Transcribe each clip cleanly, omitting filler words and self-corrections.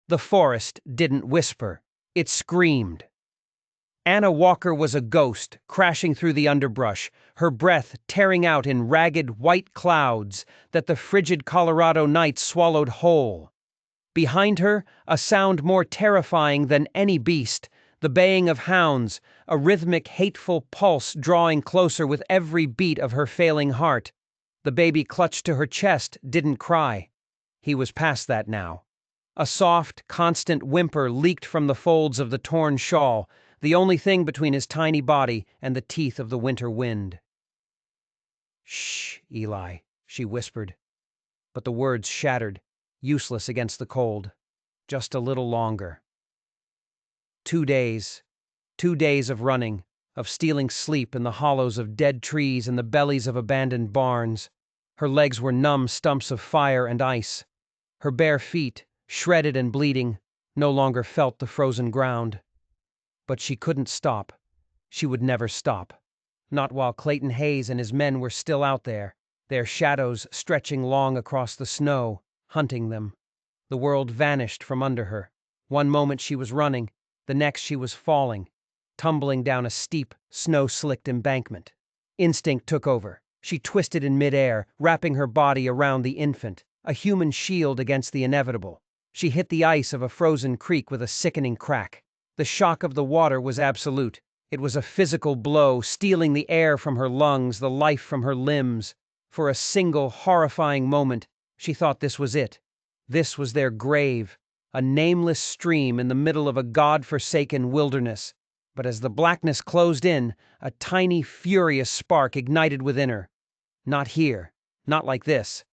The forest didn't whisper. It screamed. Anna Walker was a ghost, crashing through the underbrush, her breath tearing out in ragged white clouds that the frigid Colorado night swallowed whole. Behind her, a sound more terrifying than any beast, the baying of hounds, a rhythmic, hateful pulse drawing closer with every beat of her failing heart. The baby clutched to her chest didn't cry. He was past that now. A soft, constant whimper leaked from the folds of the torn shawl, the only thing between his tiny body and the teeth of the winter wind. "Shh, Eli," she whispered. But the words shattered, useless against the cold. Just a little longer. 2 days. 2 days of running, of stealing sleep in the hollows of dead trees and the bellies of abandoned barns. Her legs were numb stumps of fire and ice. Her bare feet, shredded and bleeding, no longer felt the frozen ground. But she couldn't stop. She would never stop. Not while Clayton Hayes and his men were still out there, their shadows stretching long across the snow, hunting them. The world vanished from under her. One moment she was running, the next she was falling, tumbling down a steep, snow-slicked embankment. Instinct took over. She twisted in midair, wrapping her body around the infant, a human shield against the inevitable. She hit the ice of a frozen creek with a sickening crack. The shock of the water was absolute. It was a physical blow, stealing the air from her lungs, the life from her limbs. For a single, horrifying moment, she thought this was it. This was their grave, a nameless stream in the middle of a God-forsaken wilderness. But as the blackness closed in, a tiny, furious spark ignited within her. Not here. Not like this.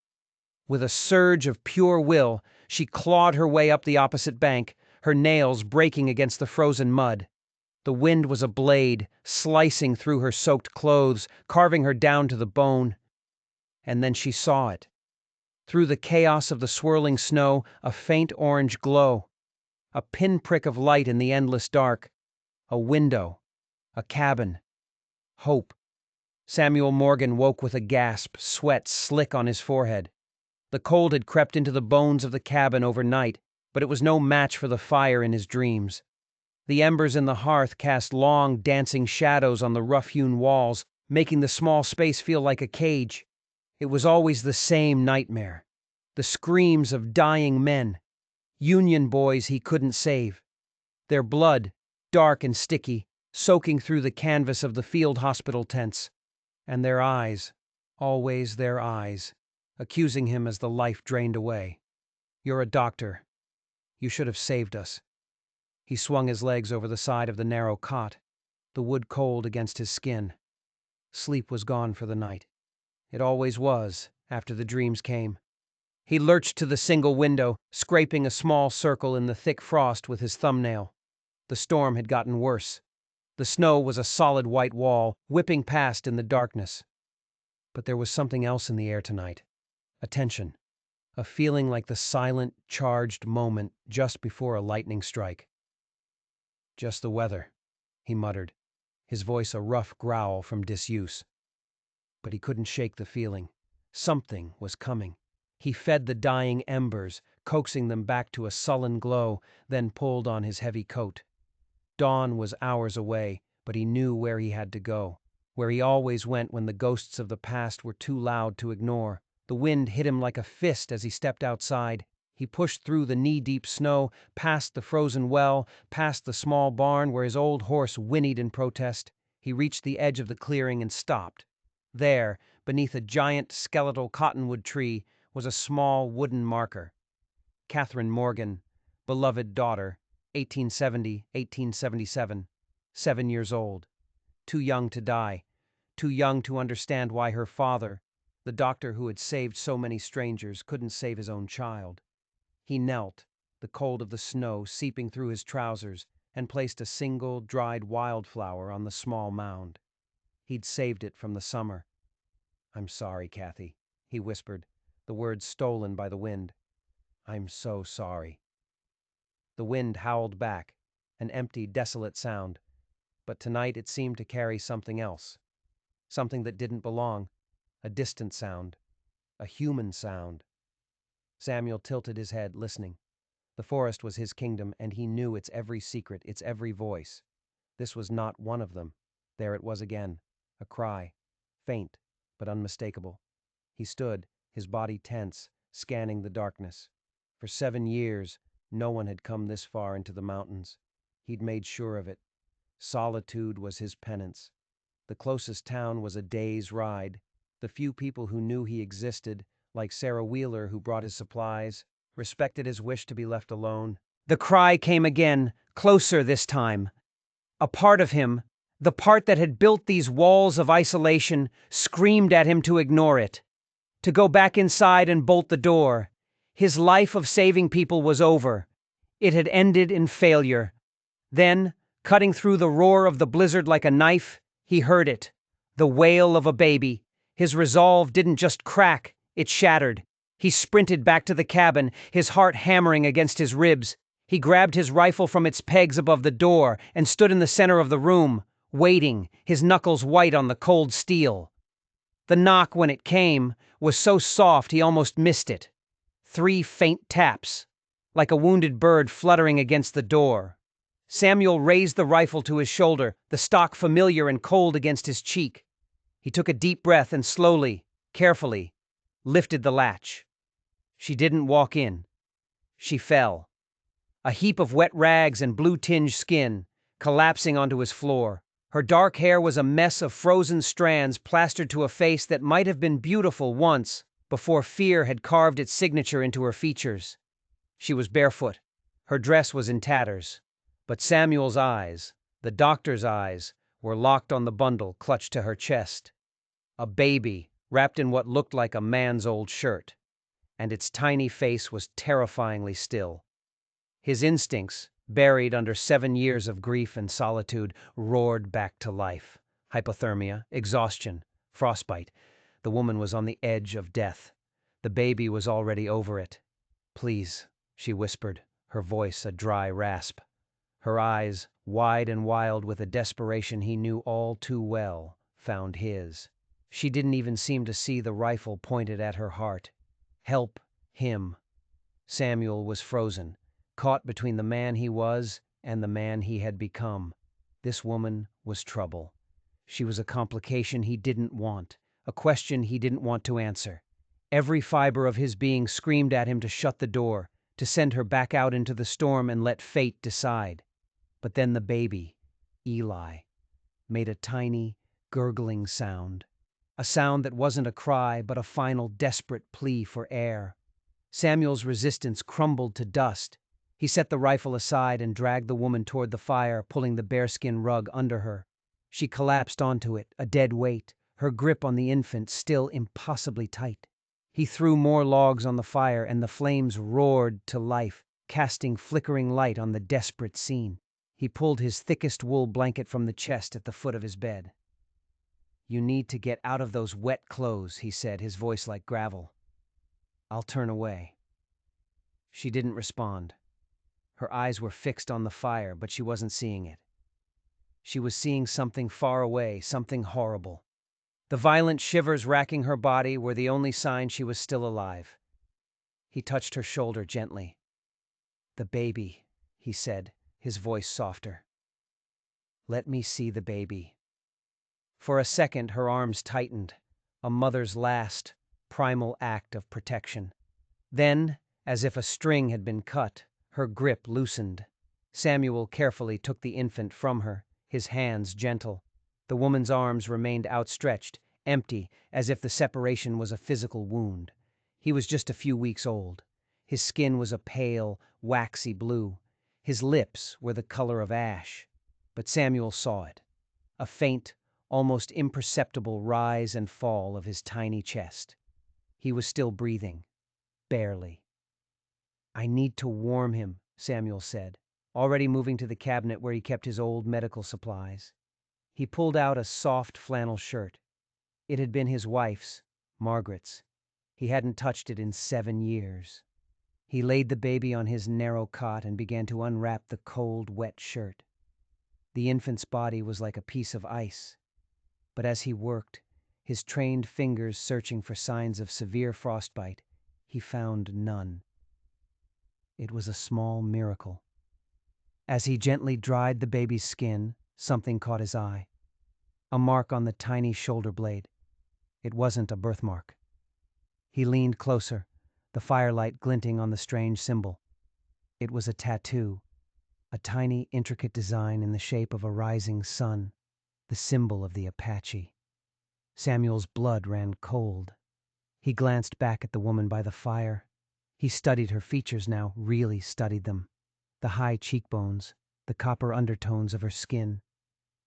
With a surge of pure will, she clawed her way up the opposite bank, her nails breaking against the frozen mud. The wind was a blade, slicing through her soaked clothes, carving her down to the bone. And then she saw it. Through the chaos of the swirling snow, a faint orange glow. A pinprick of light in the endless dark. A window. A cabin. Hope. Samuel Morgan woke with a gasp, sweat slick on his forehead. The cold had crept into the bones of the cabin overnight, but it was no match for the fire in his dreams. The embers in the hearth cast long, dancing shadows on the rough-hewn walls, making the small space feel like a cage. It was always the same nightmare. The screams of dying men. Union boys he couldn't save. Their blood, dark and sticky, soaking through the canvas of the field hospital tents. And their eyes, always their eyes, accusing him as the life drained away. "You're a doctor. You should have saved us." He swung his legs over the side of the narrow cot, the wood cold against his skin. Sleep was gone for the night. It always was, after the dreams came. He lurched to the single window, scraping a small circle in the thick frost with his thumbnail. The storm had gotten worse. The snow was a solid white wall, whipping past in the darkness. But there was something else in the air tonight. A tension. A feeling like the silent, charged moment just before a lightning strike. "Just the weather," he muttered, his voice a rough growl from disuse. But he couldn't shake the feeling. Something was coming. He fed the dying embers, coaxing them back to a sullen glow, then pulled on his heavy coat. Dawn was hours away, but he knew where he had to go, where he always went when the ghosts of the past were too loud to ignore. The wind hit him like a fist as he stepped outside. He pushed through the knee-deep snow, past the frozen well, past the small barn where his old horse whinnied in protest. He reached the edge of the clearing and stopped. There, beneath a giant skeletal cottonwood tree, was a small wooden marker. Catherine Morgan, beloved daughter, 1870-1877, 7 years old. Too young to die, too young to understand why her father, the doctor who had saved so many strangers, couldn't save his own child. He knelt, the cold of the snow seeping through his trousers, and placed a single, dried wildflower on the small mound. He'd saved it from the summer. "I'm sorry, Kathy," he whispered, the words stolen by the wind. "I'm so sorry." The wind howled back, an empty, desolate sound, but tonight it seemed to carry something else. Something that didn't belong, a distant sound, a human sound. Samuel tilted his head, listening. The forest was his kingdom, and he knew its every secret, its every voice. This was not one of them. There it was again, a cry, faint but unmistakable. He stood, his body tense, scanning the darkness. For 7 years, no one had come this far into the mountains. He'd made sure of it. Solitude was his penance. The closest town was a day's ride. The few people who knew he existed, like Sarah Wheeler who brought his supplies, respected his wish to be left alone. The cry came again, closer this time. A part of him, the part that had built these walls of isolation, screamed at him to ignore it, to go back inside and bolt the door. His life of saving people was over. It had ended in failure. Then, cutting through the roar of the blizzard like a knife, he heard it, the wail of a baby. His resolve didn't just crack, it shattered. He sprinted back to the cabin, his heart hammering against his ribs. He grabbed his rifle from its pegs above the door and stood in the center of the room, waiting, his knuckles white on the cold steel. The knock, when it came, was so soft he almost missed it. 3 faint taps, like a wounded bird fluttering against the door. Samuel raised the rifle to his shoulder, the stock familiar and cold against his cheek. He took a deep breath and slowly, carefully, lifted the latch. She didn't walk in. She fell. A heap of wet rags and blue-tinged skin, collapsing onto his floor. Her dark hair was a mess of frozen strands plastered to a face that might have been beautiful once, before fear had carved its signature into her features. She was barefoot. Her dress was in tatters. But Samuel's eyes, the doctor's eyes, were locked on the bundle clutched to her chest. A baby, wrapped in what looked like a man's old shirt. And its tiny face was terrifyingly still. His instincts, buried under 7 years of grief and solitude, roared back to life. Hypothermia, exhaustion, frostbite. The woman was on the edge of death. The baby was already over it. "Please," she whispered, her voice a dry rasp. Her eyes, wide and wild with a desperation he knew all too well, found his. She didn't even seem to see the rifle pointed at her heart. Help him. Samuel was frozen, caught between the man he was and the man he had become. This woman was trouble. She was a complication he didn't want, a question he didn't want to answer. Every fiber of his being screamed at him to shut the door, to send her back out into the storm and let fate decide. But then the baby, Eli, made a tiny, gurgling sound. A sound that wasn't a cry, but a final desperate plea for air. Samuel's resistance crumbled to dust. He set the rifle aside and dragged the woman toward the fire, pulling the bearskin rug under her. She collapsed onto it, a dead weight, her grip on the infant still impossibly tight. He threw more logs on the fire, and the flames roared to life, casting flickering light on the desperate scene. He pulled his thickest wool blanket from the chest at the foot of his bed. "You need to get out of those wet clothes," he said, his voice like gravel. "I'll turn away." She didn't respond. Her eyes were fixed on the fire, but she wasn't seeing it. She was seeing something far away, something horrible. The violent shivers racking her body were the only sign she was still alive. He touched her shoulder gently. "The baby," he said, his voice softer. "Let me see the baby." For a second her arms tightened, a mother's last, primal act of protection. Then, as if a string had been cut, her grip loosened. Samuel carefully took the infant from her, his hands gentle. The woman's arms remained outstretched, empty, as if the separation was a physical wound. He was just a few weeks old. His skin was a pale, waxy blue. His lips were the color of ash. But Samuel saw it. A faint, almost imperceptible rise and fall of his tiny chest. He was still breathing. Barely. "I need to warm him," Samuel said, already moving to the cabinet where he kept his old medical supplies. He pulled out a soft flannel shirt. It had been his wife's, Margaret's. He hadn't touched it in 7 years. He laid the baby on his narrow cot and began to unwrap the cold, wet shirt. The infant's body was like a piece of ice. But as he worked, his trained fingers searching for signs of severe frostbite, he found none. It was a small miracle. As he gently dried the baby's skin, something caught his eye. A mark on the tiny shoulder blade. It wasn't a birthmark. He leaned closer, the firelight glinting on the strange symbol. It was a tattoo, a tiny, intricate design in the shape of a rising sun, the symbol of the Apache. Samuel's blood ran cold. He glanced back at the woman by the fire. He studied her features now, really studied them. The high cheekbones, the copper undertones of her skin.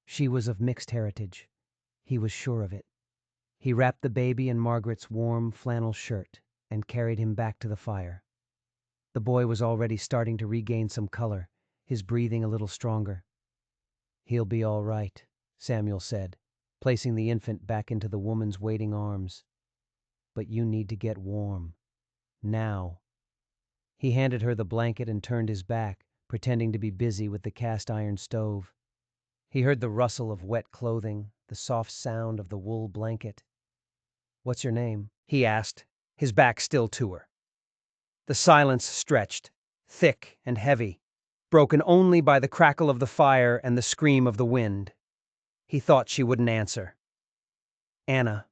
She was of mixed heritage. He was sure of it. He wrapped the baby in Margaret's warm flannel shirt and carried him back to the fire. The boy was already starting to regain some color, his breathing a little stronger. "He'll be all right," Samuel said, placing the infant back into the woman's waiting arms. "But you need to get warm. Now." He handed her the blanket and turned his back, pretending to be busy with the cast-iron stove. He heard the rustle of wet clothing, the soft sound of the wool blanket. "What's your name?" he asked, his back still to her. The silence stretched, thick and heavy, broken only by the crackle of the fire and the scream of the wind. He thought she wouldn't answer. "Anna,"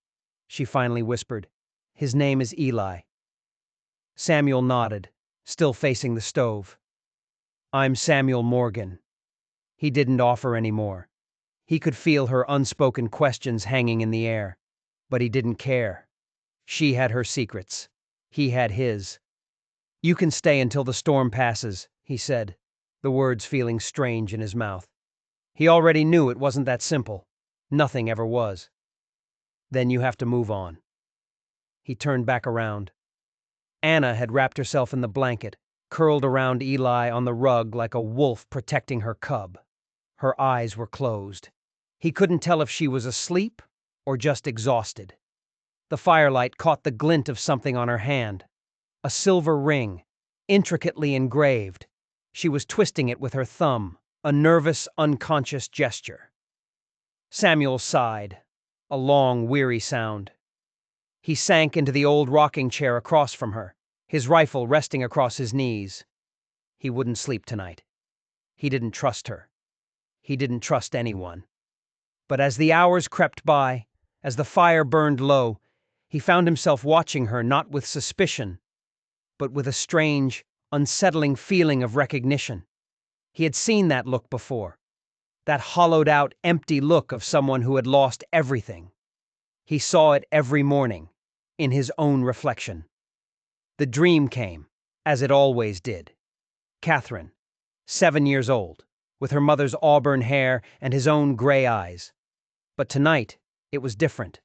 she finally whispered. "His name is Eli." Samuel nodded, still facing the stove. "I'm Samuel Morgan." He didn't offer any more. He could feel her unspoken questions hanging in the air, but he didn't care. She had her secrets. He had his. "You can stay until the storm passes," he said, the words feeling strange in his mouth. He already knew it wasn't that simple. Nothing ever was. "Then you have to move on." He turned back around. Anna had wrapped herself in the blanket, curled around Eli on the rug like a wolf protecting her cub. Her eyes were closed. He couldn't tell if she was asleep or just exhausted. The firelight caught the glint of something on her hand. A silver ring, intricately engraved. She was twisting it with her thumb, a nervous, unconscious gesture. Samuel sighed, a long, weary sound. He sank into the old rocking chair across from her, his rifle resting across his knees. He wouldn't sleep tonight. He didn't trust her. He didn't trust anyone. But as the hours crept by, as the fire burned low, he found himself watching her not with suspicion, but with a strange, unsettling feeling of recognition. He had seen that look before, that hollowed-out, empty look of someone who had lost everything. He saw it every morning, in his own reflection. The dream came, as it always did. Catherine, 7 years old, with her mother's auburn hair and his own gray eyes. But tonight, it was different.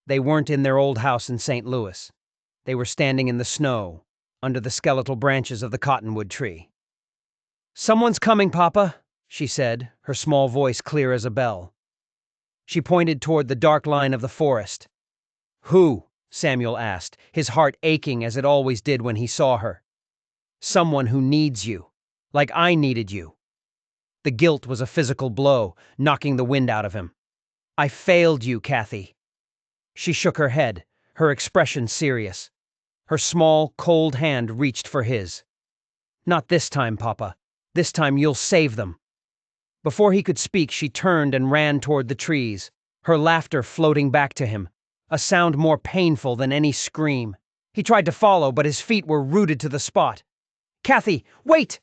They weren't in their old house in St. Louis. They were standing in the snow, under the skeletal branches of the cottonwood tree. "Someone's coming, Papa," she said, her small voice clear as a bell. She pointed toward the dark line of the forest. "Who?" Samuel asked, his heart aching as it always did when he saw her. "Someone who needs you, like I needed you." The guilt was a physical blow, knocking the wind out of him. "I failed you, Kathy." She shook her head, her expression serious. Her small, cold hand reached for his. "Not this time, Papa. This time you'll save them." Before he could speak, she turned and ran toward the trees, her laughter floating back to him, a sound more painful than any scream. He tried to follow, but his feet were rooted to the spot. "Kathy, wait!"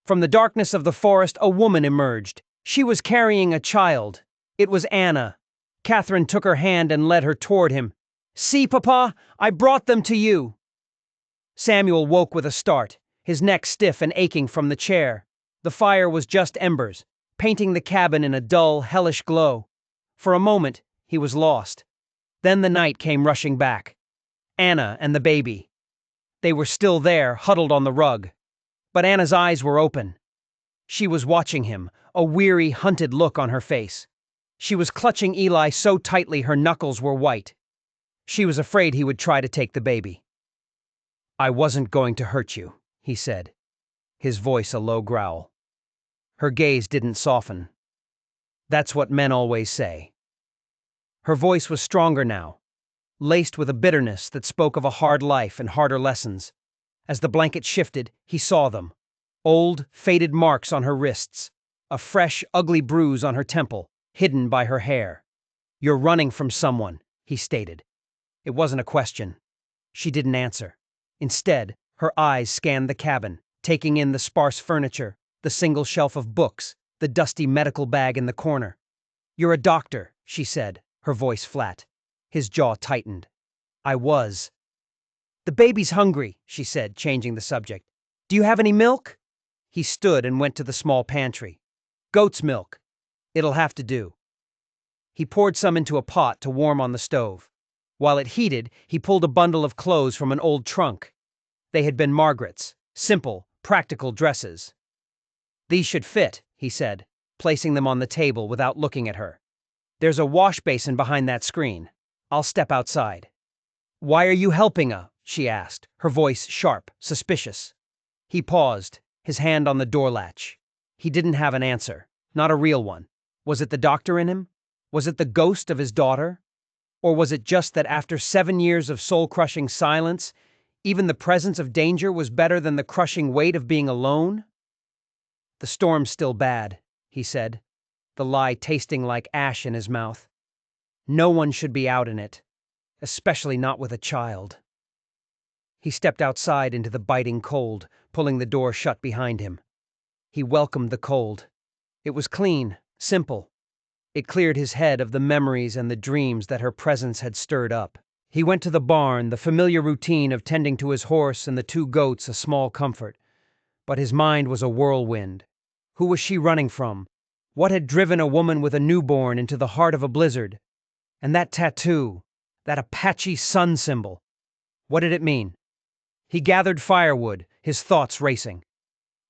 From the darkness of the forest, a woman emerged. She was carrying a child. It was Anna. Catherine took her hand and led her toward him. "See, Papa, I brought them to you." Samuel woke with a start, his neck stiff and aching from the chair. The fire was just embers, painting the cabin in a dull, hellish glow. For a moment, he was lost. Then the night came rushing back. Anna and the baby. They were still there, huddled on the rug. But Anna's eyes were open. She was watching him, a weary, hunted look on her face. She was clutching Eli so tightly her knuckles were white. She was afraid he would try to take the baby. "I wasn't going to hurt you," he said, his voice a low growl. Her gaze didn't soften. "That's what men always say." Her voice was stronger now, laced with a bitterness that spoke of a hard life and harder lessons. As the blanket shifted, he saw them. Old, faded marks on her wrists. A fresh, ugly bruise on her temple, hidden by her hair. "You're running from someone," he stated. It wasn't a question. She didn't answer. Instead, her eyes scanned the cabin, taking in the sparse furniture, the single shelf of books, the dusty medical bag in the corner. "You're a doctor," she said, her voice flat. His jaw tightened. "I was." "The baby's hungry," she said, changing the subject. "Do you have any milk?" He stood and went to the small pantry. "Goat's milk. It'll have to do." He poured some into a pot to warm on the stove. While it heated, he pulled a bundle of clothes from an old trunk. They had been Margaret's, simple, practical dresses. "These should fit," he said, placing them on the table without looking at her. "There's a wash basin behind that screen. I'll step outside." "Why are you helping she asked, her voice sharp, suspicious. He paused, his hand on the door latch. He didn't have an answer, not a real one. Was it the doctor in him? Was it the ghost of his daughter? Or was it just that after 7 years of soul-crushing silence, even the presence of danger was better than the crushing weight of being alone? "The storm's still bad," he said, the lie tasting like ash in his mouth. "No one should be out in it, especially not with a child." He stepped outside into the biting cold, pulling the door shut behind him. He welcomed the cold. It was clean, simple. It cleared his head of the memories and the dreams that her presence had stirred up. He went to the barn, the familiar routine of tending to his horse and the 2 goats a small comfort. But his mind was a whirlwind. Who was she running from? What had driven a woman with a newborn into the heart of a blizzard? And that tattoo, that Apache sun symbol. What did it mean? He gathered firewood, his thoughts racing.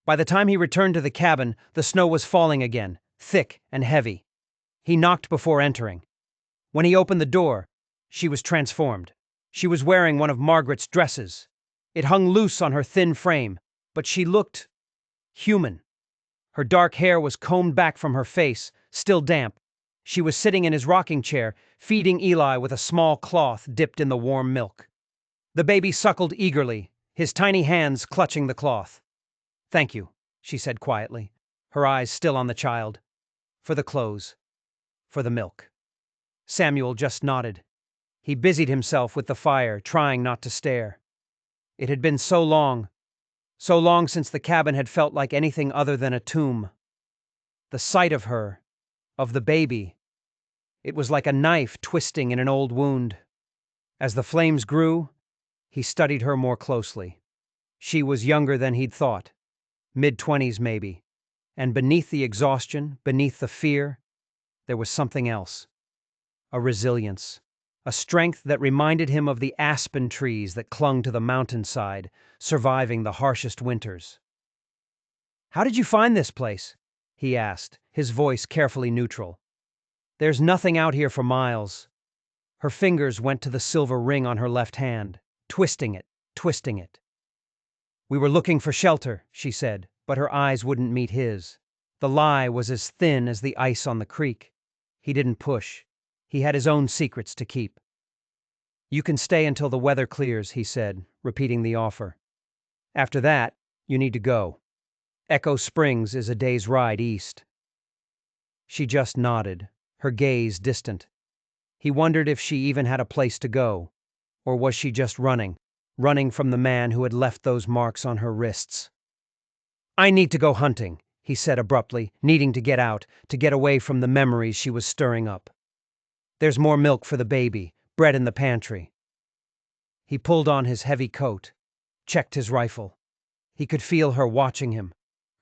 By the time he returned to the cabin, the snow was falling again, thick and heavy. He knocked before entering. When he opened the door, she was transformed. She was wearing one of Margaret's dresses. It hung loose on her thin frame, but she looked human. Her dark hair was combed back from her face, still damp. She was sitting in his rocking chair, feeding Eli with a small cloth dipped in the warm milk. The baby suckled eagerly, his tiny hands clutching the cloth. "Thank you," she said quietly, her eyes still on the child. "For the clothes. For the milk." Samuel just nodded. He busied himself with the fire, trying not to stare. It had been so long since the cabin had felt like anything other than a tomb. The sight of her, of the baby, it was like a knife twisting in an old wound. As the flames grew, he studied her more closely. She was younger than he'd thought, mid-20s maybe, and beneath the exhaustion, beneath the fear, there was something else. A resilience, a strength that reminded him of the aspen trees that clung to the mountainside, surviving the harshest winters. "How did you find this place?" he asked, his voice carefully neutral. "There's nothing out here for miles." Her fingers went to the silver ring on her left hand, twisting it, twisting it. "We were looking for shelter," she said, but her eyes wouldn't meet his. The lie was as thin as the ice on the creek. He didn't push. He had his own secrets to keep. "You can stay until the weather clears," he said, repeating the offer. "After that, you need to go. Echo Springs is a day's ride east." She just nodded, her gaze distant. He wondered if she even had a place to go, or was she just running from the man who had left those marks on her wrists. "I need to go hunting," he said abruptly, needing to get out, to get away from the memories she was stirring up. "There's more milk for the baby, bread in the pantry." He pulled on his heavy coat, checked his rifle. He could feel her watching him,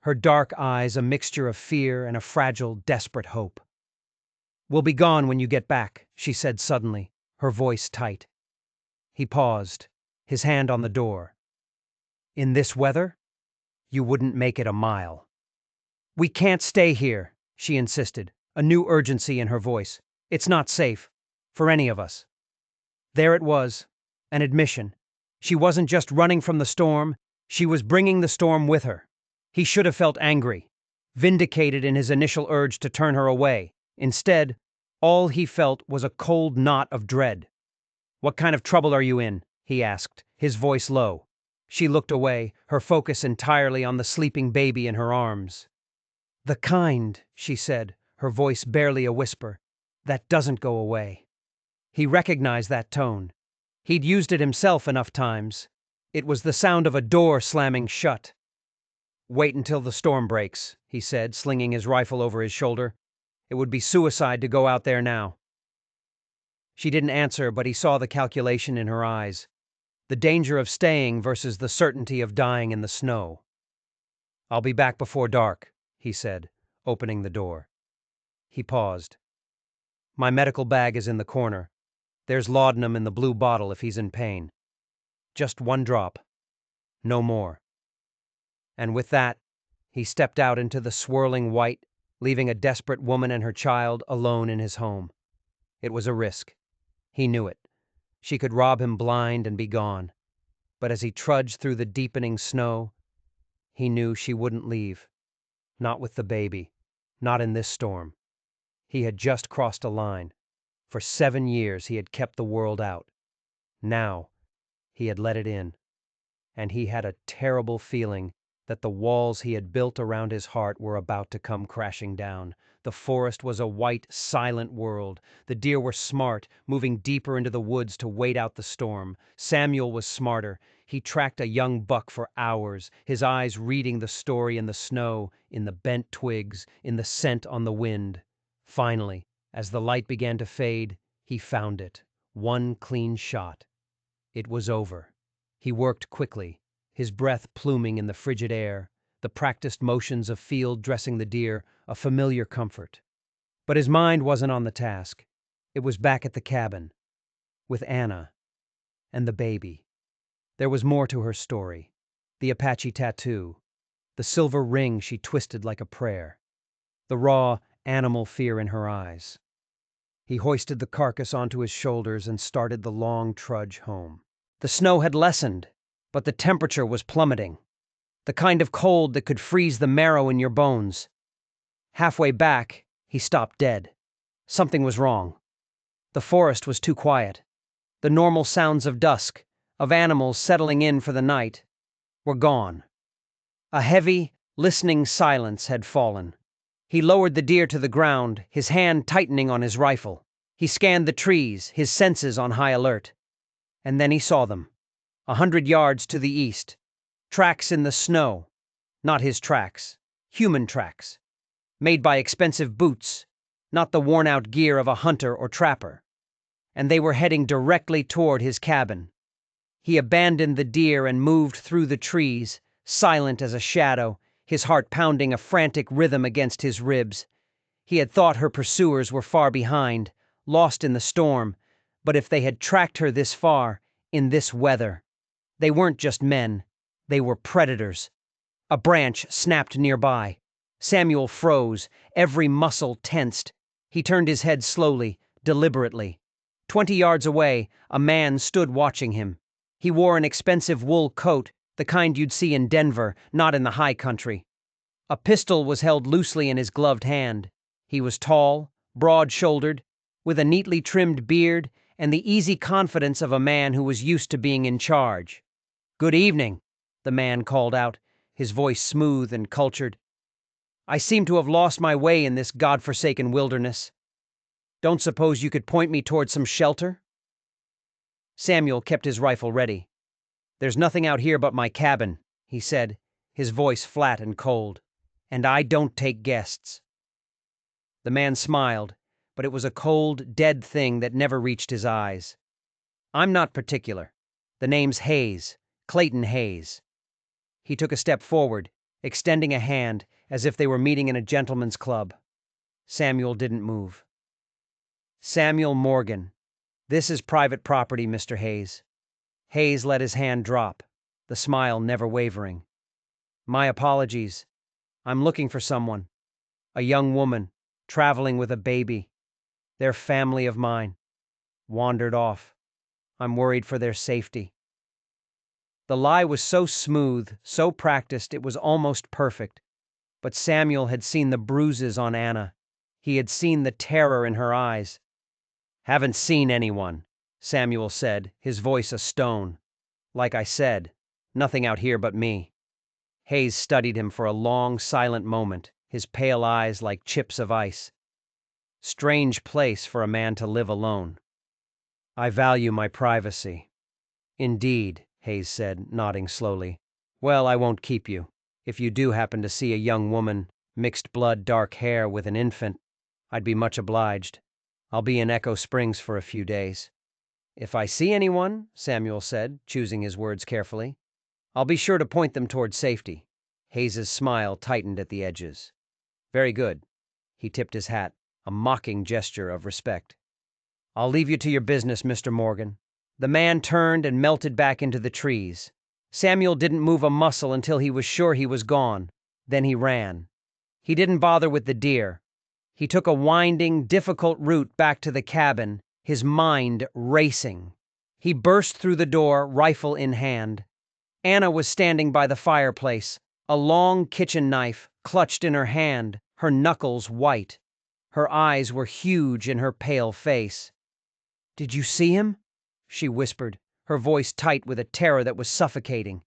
her dark eyes a mixture of fear and a fragile, desperate hope. "We'll be gone when you get back," she said suddenly, her voice tight. He paused, his hand on the door. "In this weather? You wouldn't make it a mile." "We can't stay here," she insisted, a new urgency in her voice. "It's not safe. For any of us." There it was, an admission. She wasn't just running from the storm, she was bringing the storm with her. He should have felt angry, vindicated in his initial urge to turn her away. Instead, all he felt was a cold knot of dread. "What kind of trouble are you in?" he asked, his voice low. She looked away, her focus entirely on the sleeping baby in her arms. "The kind," she said, her voice barely a whisper, "that doesn't go away." He recognized that tone. He'd used it himself enough times. It was the sound of a door slamming shut. "Wait until the storm breaks," he said, slinging his rifle over his shoulder. "It would be suicide to go out there now." She didn't answer, but he saw the calculation in her eyes. The danger of staying versus the certainty of dying in the snow. "I'll be back before dark," he said, opening the door. He paused. "My medical bag is in the corner. There's laudanum in the blue bottle if he's in pain. Just one drop. No more." And with that, he stepped out into the swirling white, leaving a desperate woman and her child alone in his home. It was a risk. He knew it. She could rob him blind and be gone. But as he trudged through the deepening snow, he knew she wouldn't leave. Not with the baby. Not in this storm. He had just crossed a line. For 7 years he had kept the world out. Now he had let it in. And he had a terrible feeling that the walls he had built around his heart were about to come crashing down. The forest was a white, silent world. The deer were smart, moving deeper into the woods to wait out the storm. Samuel was smarter. He tracked a young buck for hours, his eyes reading the story in the snow, in the bent twigs, in the scent on the wind. Finally, as the light began to fade, he found it. One clean shot. It was over. He worked quickly, his breath pluming in the frigid air, the practiced motions of field dressing the deer, a familiar comfort. But his mind wasn't on the task. It was back at the cabin, with Anna and the baby. There was more to her story. The Apache tattoo, the silver ring she twisted like a prayer, the raw, animal fear in her eyes. He hoisted the carcass onto his shoulders and started the long trudge home. The snow had lessened, but the temperature was plummeting. The kind of cold that could freeze the marrow in your bones. Halfway back, he stopped dead. Something was wrong. The forest was too quiet. The normal sounds of dusk, of animals settling in for the night, were gone. A heavy, listening silence had fallen. He lowered the deer to the ground, his hand tightening on his rifle. He scanned the trees, his senses on high alert. And then he saw them, 100 yards to the east. Tracks in the snow. Not his tracks. Human tracks. Made by expensive boots, not the worn-out gear of a hunter or trapper. And they were heading directly toward his cabin. He abandoned the deer and moved through the trees, silent as a shadow, his heart pounding a frantic rhythm against his ribs. He had thought her pursuers were far behind, lost in the storm, but if they had tracked her this far, in this weather, they weren't just men, they were predators. A branch snapped nearby. Samuel froze, every muscle tensed. He turned his head slowly, deliberately. 20 yards away, a man stood watching him. He wore an expensive wool coat, the kind you'd see in Denver, not in the high country. A pistol was held loosely in his gloved hand. He was tall, broad-shouldered, with a neatly trimmed beard and the easy confidence of a man who was used to being in charge. "Good evening," the man called out, his voice smooth and cultured. "I seem to have lost my way in this godforsaken wilderness. Don't suppose you could point me toward some shelter?" Samuel kept his rifle ready. "There's nothing out here but my cabin," he said, his voice flat and cold. "And I don't take guests." The man smiled, but it was a cold, dead thing that never reached his eyes. "I'm not particular. The name's Hayes, Clayton Hayes." He took a step forward, extending a hand as if they were meeting in a gentleman's club. Samuel didn't move. "Samuel Morgan. This is private property, Mr. Hayes." Hayes let his hand drop, the smile never wavering. "My apologies. I'm looking for someone. A young woman, traveling with a baby. They're family of mine. Wandered off. I'm worried for their safety." The lie was so smooth, so practiced, it was almost perfect. But Samuel had seen the bruises on Anna. He had seen the terror in her eyes. "Haven't seen anyone," Samuel said, his voice a stone. "Like I said, Nothing out here but me. Hayes studied him for a long, silent moment, his pale eyes like chips of ice. Strange place for a man to live alone. I value my privacy. Indeed, Hayes said, nodding slowly. Well, I won't keep you. If you do happen to see a young woman, mixed blood, dark hair with an infant, I'd be much obliged. I'll be in Echo Springs for a few days. If I see anyone, Samuel said, choosing his words carefully, I'll be sure to point them toward safety. Hayes's smile tightened at the edges. Very good. He tipped his hat, a mocking gesture of respect. I'll leave you to your business, Mr. Morgan. The man turned and melted back into the trees. Samuel didn't move a muscle until he was sure he was gone. Then he ran. He didn't bother with the deer. He took a winding, difficult route back to the cabin, his mind racing. He burst through the door, rifle in hand. Anna was standing by the fireplace, a long kitchen knife clutched in her hand, her knuckles white. Her eyes were huge in her pale face. "Did you see him?" she whispered, her voice tight with a terror that was suffocating.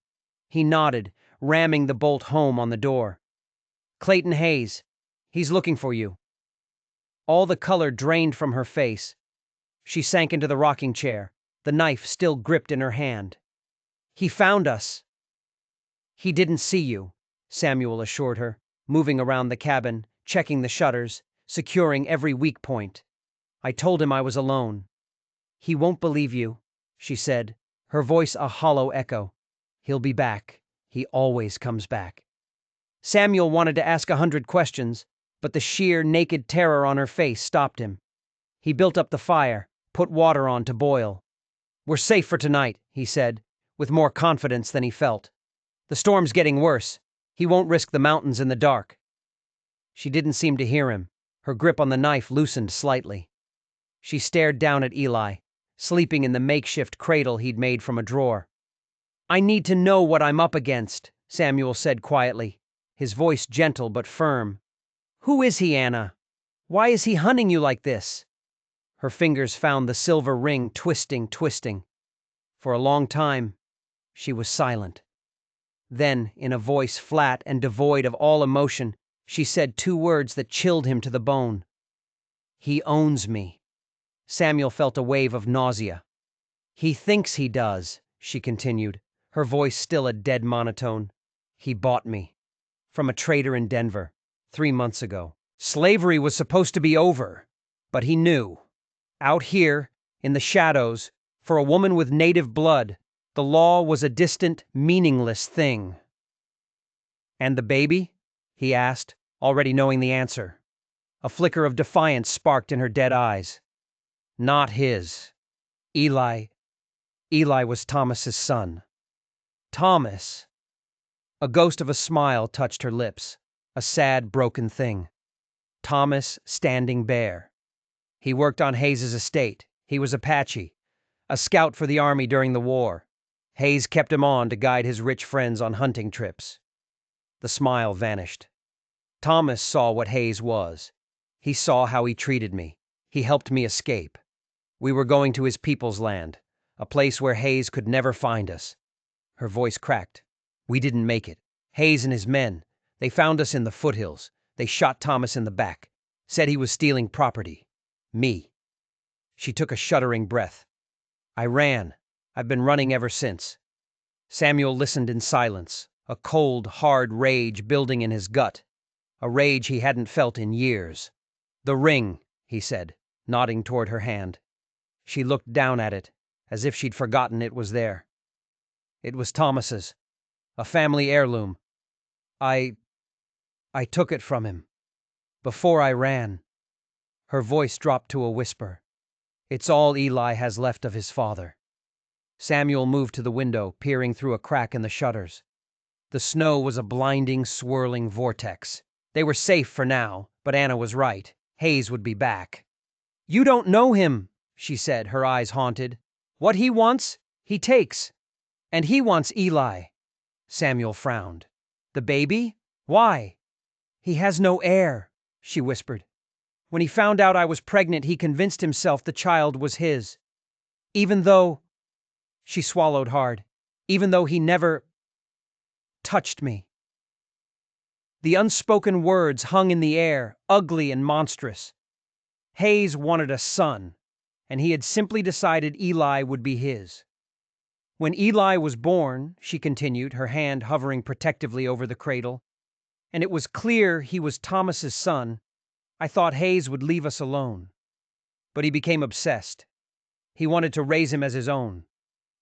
He nodded, ramming the bolt home on the door. "Clayton Hayes. He's looking for you." All the color drained from her face. She sank into the rocking chair, the knife still gripped in her hand. "He found us." "He didn't see you," Samuel assured her, moving around the cabin, checking the shutters, securing every weak point. "I told him I was alone." "He won't believe you," she said, her voice a hollow echo. "He'll be back. He always comes back." Samuel wanted to ask 100 questions, but the sheer, naked terror on her face stopped him. He built up the fire, put water on to boil. "We're safe for tonight," he said, with more confidence than he felt. "The storm's getting worse. He won't risk the mountains in the dark." She didn't seem to hear him. Her grip on the knife loosened slightly. She stared down at Eli, sleeping in the makeshift cradle he'd made from a drawer. "I need to know what I'm up against," Samuel said quietly, his voice gentle but firm. "Who is he, Anna? Why is he hunting you like this?" Her fingers found the silver ring twisting. For a long time, she was silent. Then, in a voice flat and devoid of all emotion, she said 2 words that chilled him to the bone. "He owns me." Samuel felt a wave of nausea. "He thinks he does," she continued, her voice still a dead monotone. "He bought me. From a trader in Denver, 3 months ago. Slavery was supposed to be over, but he knew. Out here, in the shadows, for a woman with native blood, the law was a distant, meaningless thing." "And the baby?" he asked, already knowing the answer. A flicker of defiance sparked in her dead eyes. "Not his. Eli was Thomas's son." "Thomas." A ghost of a smile touched her lips, a sad, broken thing. Thomas Standing Bear. He worked on Hayes's estate. He was Apache, a scout for the army during the war. Hayes kept him on to guide his rich friends on hunting trips. The smile vanished. Thomas saw what Hayes was. He saw how he treated me. He helped me escape. We were going to his people's land, a place where Hayes could never find us. Her voice cracked. "We didn't make it. Hayes and his men, they found us in the foothills. They shot Thomas in the back. Said he was stealing property. Me." She took a shuddering breath. "I ran. I've been running ever since." Samuel listened in silence, a cold, hard rage building in his gut, a rage he hadn't felt in years. "The ring," he said, nodding toward her hand. She looked down at it, as if she'd forgotten it was there. "It was Thomas's, a family heirloom. I took it from him. Before I ran." Her voice dropped to a whisper. "It's all Eli has left of his father." Samuel moved to the window, peering through a crack in the shutters. The snow was a blinding, swirling vortex. They were safe for now, but Anna was right. Hayes would be back. "You don't know him," she said, her eyes haunted. "What he wants, he takes. And he wants Eli." Samuel frowned. "The baby? Why?" "He has no heir," she whispered. "When he found out I was pregnant, he convinced himself the child was his. Even though," she swallowed hard, "even though he never touched me. The unspoken words hung in the air, ugly and monstrous. Hayes wanted a son, and he had simply decided Eli would be his. When Eli was born, she continued, her hand hovering protectively over the cradle, and it was clear he was Thomas's son, I thought Hayes would leave us alone. But he became obsessed. He wanted to raise him as his own,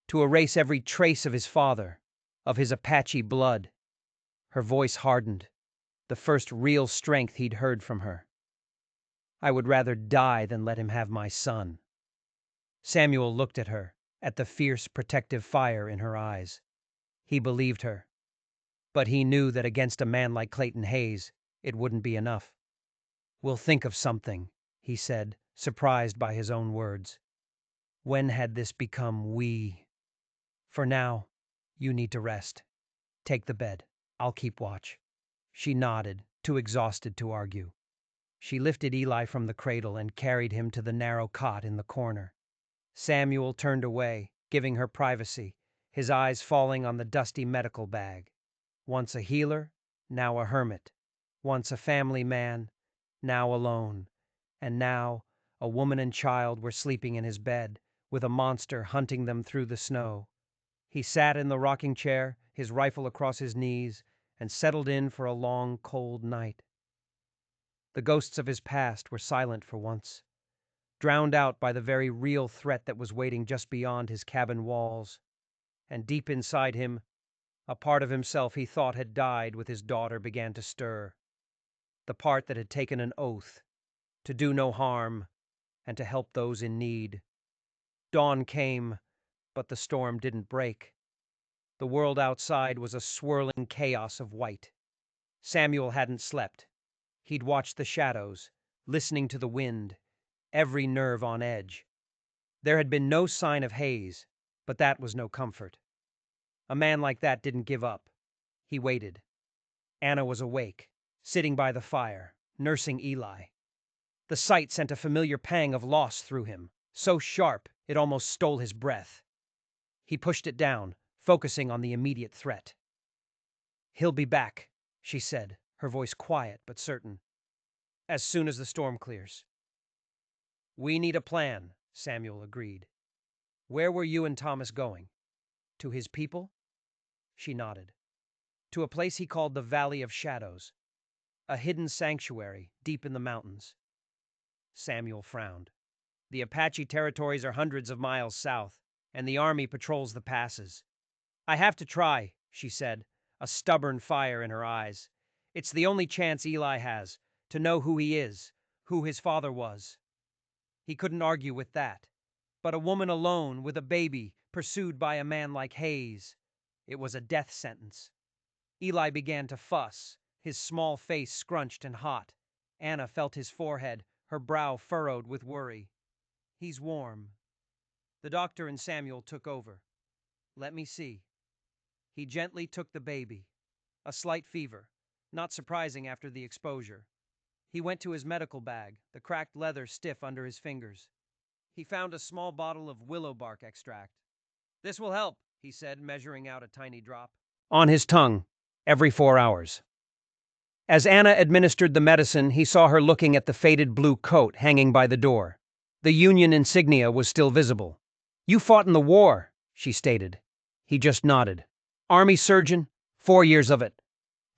to erase every trace of his father, of his Apache blood. Her voice hardened, the first real strength he'd heard from her. I would rather die than let him have my son. Samuel looked at her, at the fierce, protective fire in her eyes. He believed her. But he knew that against a man like Clayton Hayes, it wouldn't be enough. "We'll think of something," he said, surprised by his own words. When had this become we? "For now, you need to rest. Take the bed. I'll keep watch." She nodded, too exhausted to argue. She lifted Eli from the cradle and carried him to the narrow cot in the corner. Samuel turned away, giving her privacy, his eyes falling on the dusty medical bag. Once a healer, now a hermit. Once a family man, now alone. And now a woman and child were sleeping in his bed, with a monster hunting them through the snow. He sat in the rocking chair, his rifle across his knees, and settled in for a long, cold night. The ghosts of his past were silent for once, drowned out by the very real threat that was waiting just beyond his cabin walls. And deep inside him, a part of himself he thought had died with his daughter began to stir. The part that had taken an oath to do no harm and to help those in need. Dawn came, but the storm didn't break. The world outside was a swirling chaos of white. Samuel hadn't slept. He'd watched the shadows, listening to the wind, every nerve on edge. There had been no sign of Hayes, but that was no comfort. A man like that didn't give up. He waited. Anna was awake, sitting by the fire, nursing Eli. The sight sent a familiar pang of loss through him, so sharp it almost stole his breath. He pushed it down, focusing on the immediate threat. "He'll be back," she said, her voice quiet but certain, "as soon as the storm clears." "We need a plan," Samuel agreed. "Where were you and Thomas going? To his people?" She nodded. "To a place he called the Valley of Shadows, a hidden sanctuary deep in the mountains." Samuel frowned. "The Apache territories are hundreds of miles south, and the army patrols the passes. I have to try," she said, a stubborn fire in her eyes. "It's the only chance Eli has, to know who he is, who his father was." He couldn't argue with that. But a woman alone with a baby, pursued by a man like Hayes. It was a death sentence. Eli began to fuss, his small face scrunched and hot. Anna felt his forehead, her brow furrowed with worry. "He's warm." The doctor and Samuel took over. "Let me see." He gently took the baby. A slight fever, not surprising after the exposure. He went to his medical bag, the cracked leather stiff under his fingers. He found a small bottle of willow bark extract. "This will help," he said, measuring out a tiny drop. On his tongue, every 4 hours. As Anna administered the medicine, he saw her looking at the faded blue coat hanging by the door. The Union insignia was still visible. "You fought in the war," she stated. He just nodded. "Army surgeon, 4 years of it.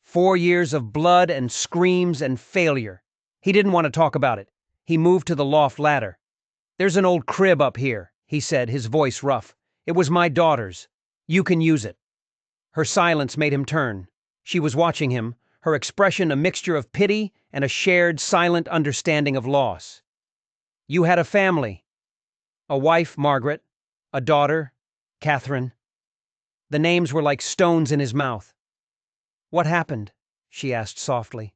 4 years of blood and screams and failure." He didn't want to talk about it. He moved to the loft ladder. "There's an old crib up here," he said, his voice rough. "It was my daughter's. You can use it." Her silence made him turn. She was watching him, her expression a mixture of pity and a shared, silent understanding of loss. "You had a family. A wife, Margaret. A daughter, Catherine." The names were like stones in his mouth. "What happened?" she asked softly.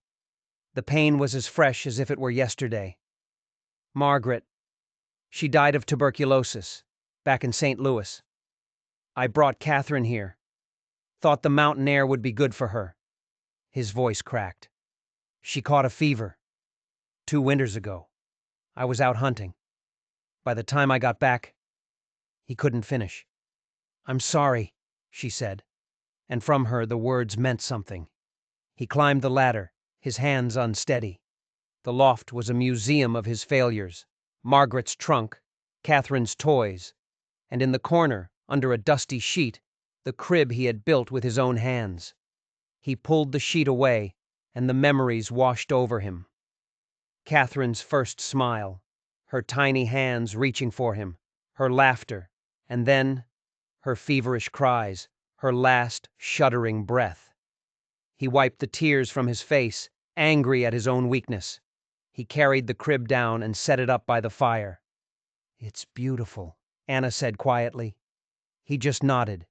The pain was as fresh as if it were yesterday. "Margaret. She died of tuberculosis, back in St. Louis. I brought Catherine here. Thought the mountain air would be good for her." His voice cracked. "She caught a fever 2 winters ago. I was out hunting. By the time I got back," he couldn't finish. "I'm sorry," she said, and from her the words meant something. He climbed the ladder, his hands unsteady. The loft was a museum of his failures. Margaret's trunk, Catherine's toys, and in the corner, under a dusty sheet, the crib he had built with his own hands. He pulled the sheet away, and the memories washed over him. Catherine's first smile, her tiny hands reaching for him, her laughter, and then her feverish cries, her last shuddering breath. He wiped the tears from his face, angry at his own weakness. He carried the crib down and set it up by the fire. "It's beautiful," Anna said quietly. He just nodded.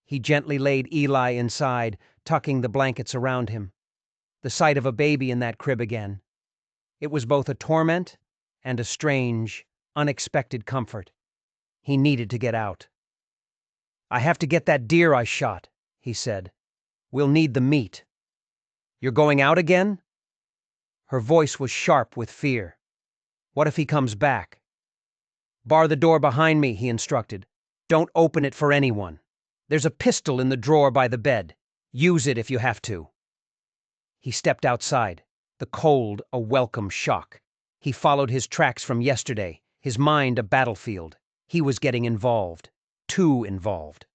He gently laid Eli inside, tucking the blankets around him. The sight of a baby in that crib again. It was both a torment and a strange, unexpected comfort. He needed to get out. "I have to get that deer I shot," he said. "We'll need the meat." "You're going out again?" Her voice was sharp with fear. "What if he comes back?" "Bar the door behind me," he instructed. "Don't open it for anyone. There's a pistol in the drawer by the bed. Use it if you have to." He stepped outside, the cold a welcome shock. He followed his tracks from yesterday, his mind a battlefield. He was getting involved. Too involved.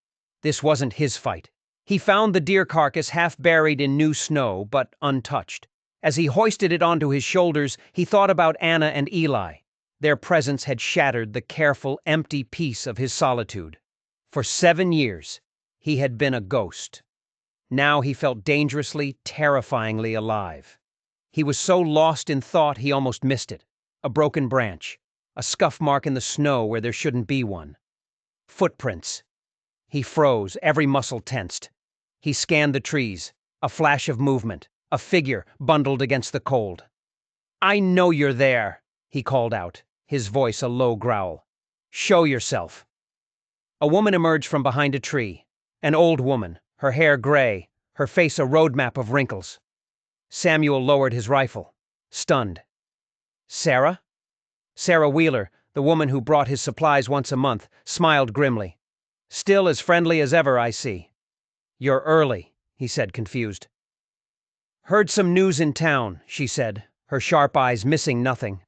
This wasn't his fight. He found the deer carcass half buried in new snow, but untouched. As he hoisted it onto his shoulders, he thought about Anna and Eli. Their presence had shattered the careful, empty peace of his solitude. For 7 years, he had been a ghost. Now he felt dangerously, terrifyingly alive. He was so lost in thought he almost missed it. A broken branch, a scuff mark in the snow where there shouldn't be one. Footprints. He froze, every muscle tensed. He scanned the trees, a flash of movement, a figure bundled against the cold. "I know you're there," he called out, his voice a low growl. "Show yourself." A woman emerged from behind a tree. An old woman, her hair gray, her face a roadmap of wrinkles. Samuel lowered his rifle, stunned. "Sarah?" Sarah Wheeler, the woman who brought his supplies once a month, smiled grimly. "Still as friendly as ever, I see." "You're early," he said, confused. "Heard some news in town," she said, her sharp eyes missing nothing.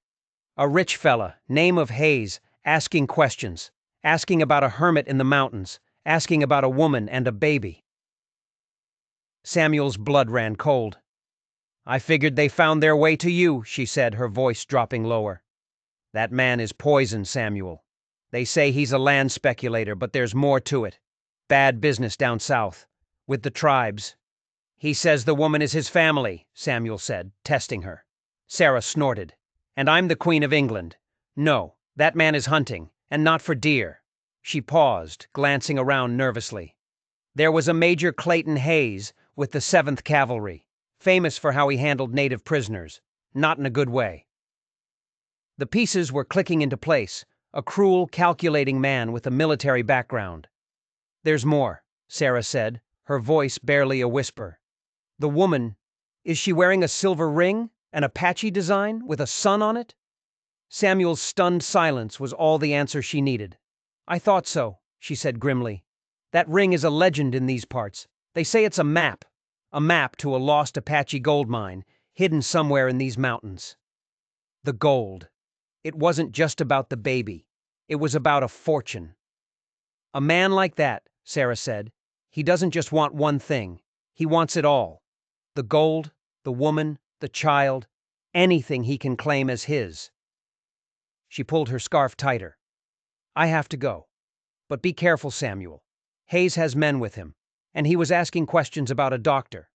"A rich fella, name of Hayes, asking questions, asking about a hermit in the mountains, asking about a woman and a baby." Samuel's blood ran cold. "I figured they found their way to you," she said, her voice dropping lower. "That man is poison, Samuel. They say he's a land speculator, but there's more to it. Bad business down south, with the tribes." "He says the woman is his family," Samuel said, testing her. Sarah snorted. "And I'm the Queen of England. No, that man is hunting, and not for deer." She paused, glancing around nervously. "There was a Major Clayton Hayes with the 7th Cavalry, famous for how he handled native prisoners, not in a good way." The pieces were clicking into place, a cruel, calculating man with a military background. "There's more," Sarah said, her voice barely a whisper. "The woman, is she wearing a silver ring, an Apache design, with a sun on it?" Samuel's stunned silence was all the answer she needed. "I thought so," she said grimly. "That ring is a legend in these parts. They say it's a map to a lost Apache gold mine, hidden somewhere in these mountains." The gold. It wasn't just about the baby. It was about a fortune. "A man like that," Sarah said, "he doesn't just want one thing. He wants it all. The gold, the woman, the child, anything he can claim as his." She pulled her scarf tighter. "I have to go. But be careful, Samuel. Hayes has men with him, and he was asking questions about a doctor,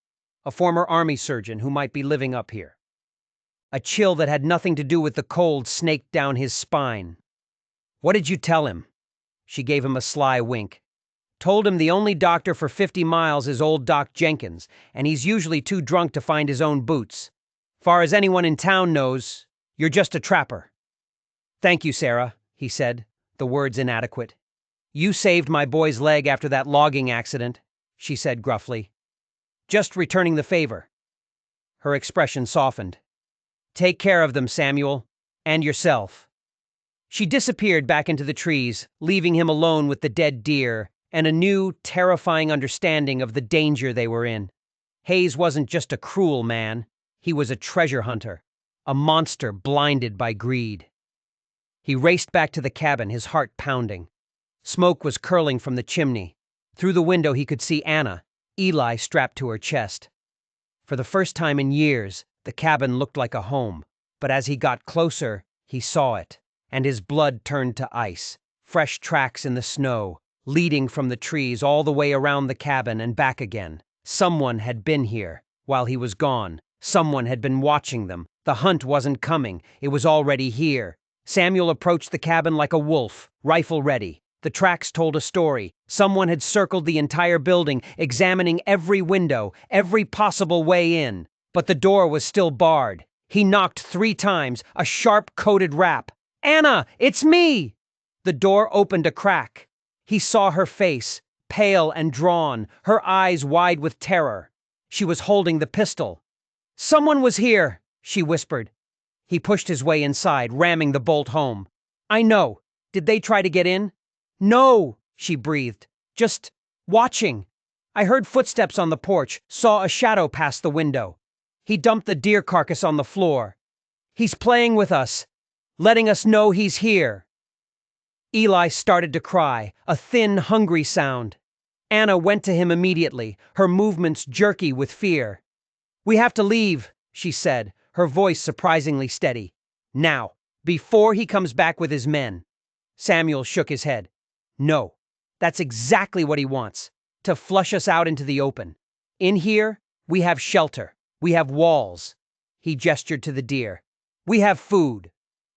a former army surgeon who might be living up here." A chill that had nothing to do with the cold snaked down his spine. "What did you tell him?" She gave him a sly wink. "Told him the only doctor for 50 miles is old Doc Jenkins, and he's usually too drunk to find his own boots. Far as anyone in town knows, you're just a trapper." "Thank you, Sarah," he said, the words inadequate. "You saved my boy's leg after that logging accident," she said gruffly. "Just returning the favor." Her expression softened. "Take care of them, Samuel, and yourself." She disappeared back into the trees, leaving him alone with the dead deer and a new, terrifying understanding of the danger they were in. Hayes wasn't just a cruel man, he was a treasure hunter, a monster blinded by greed. He raced back to the cabin, his heart pounding. Smoke was curling from the chimney. Through the window he could see Anna, Eli strapped to her chest. For the first time in years, the cabin looked like a home, but as he got closer, he saw it, and his blood turned to ice. Fresh tracks in the snow, leading from the trees all the way around the cabin and back again. Someone had been here while he was gone. Someone had been watching them. The hunt wasn't coming, it was already here. Samuel approached the cabin like a wolf, rifle ready. The tracks told a story. Someone had circled the entire building, examining every window, every possible way in. But the door was still barred. He knocked 3 times, a sharp-coated rap. "Anna, it's me!" The door opened a crack. He saw her face, pale and drawn, her eyes wide with terror. She was holding the pistol. "Someone was here," she whispered. He pushed his way inside, ramming the bolt home. "I know. Did they try to get in?" "No," she breathed. "Just watching. I heard footsteps on the porch, saw a shadow pass the window. He dumped the deer carcass on the floor. He's playing with us, letting us know he's here." Eli started to cry, a thin, hungry sound. Anna went to him immediately, her movements jerky with fear. "We have to leave," she said, her voice surprisingly steady. "Now, before he comes back with his men." Samuel shook his head. "No, that's exactly what he wants, to flush us out into the open. In here, we have shelter, we have walls." He gestured to the deer. "We have food.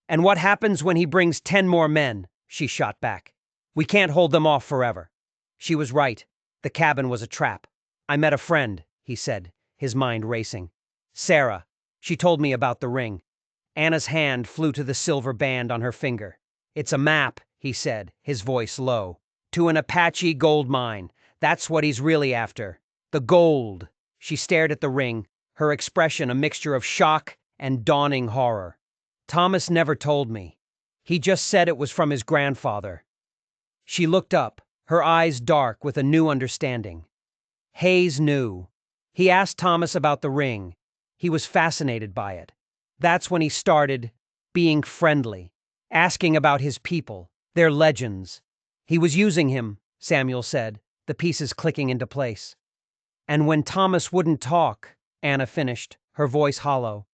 And what happens when he brings 10 more men?" She shot back. "We can't hold them off forever." She was right. The cabin was a trap. "I met a friend," he said, his mind racing. "Sarah. She told me about the ring." Anna's hand flew to the silver band on her finger. "It's a map," he said, his voice low. "To an Apache gold mine. That's what he's really after. The gold." She stared at the ring, her expression a mixture of shock and dawning horror. "Thomas never told me. He just said it was from his grandfather." She looked up, her eyes dark with a new understanding. Hayes knew. He asked Thomas about the ring. He was fascinated by it. That's when he started being friendly, asking about his people, their legends. "He was using him," Samuel said, the pieces clicking into place. "And when Thomas wouldn't talk," Anna finished, her voice hollow,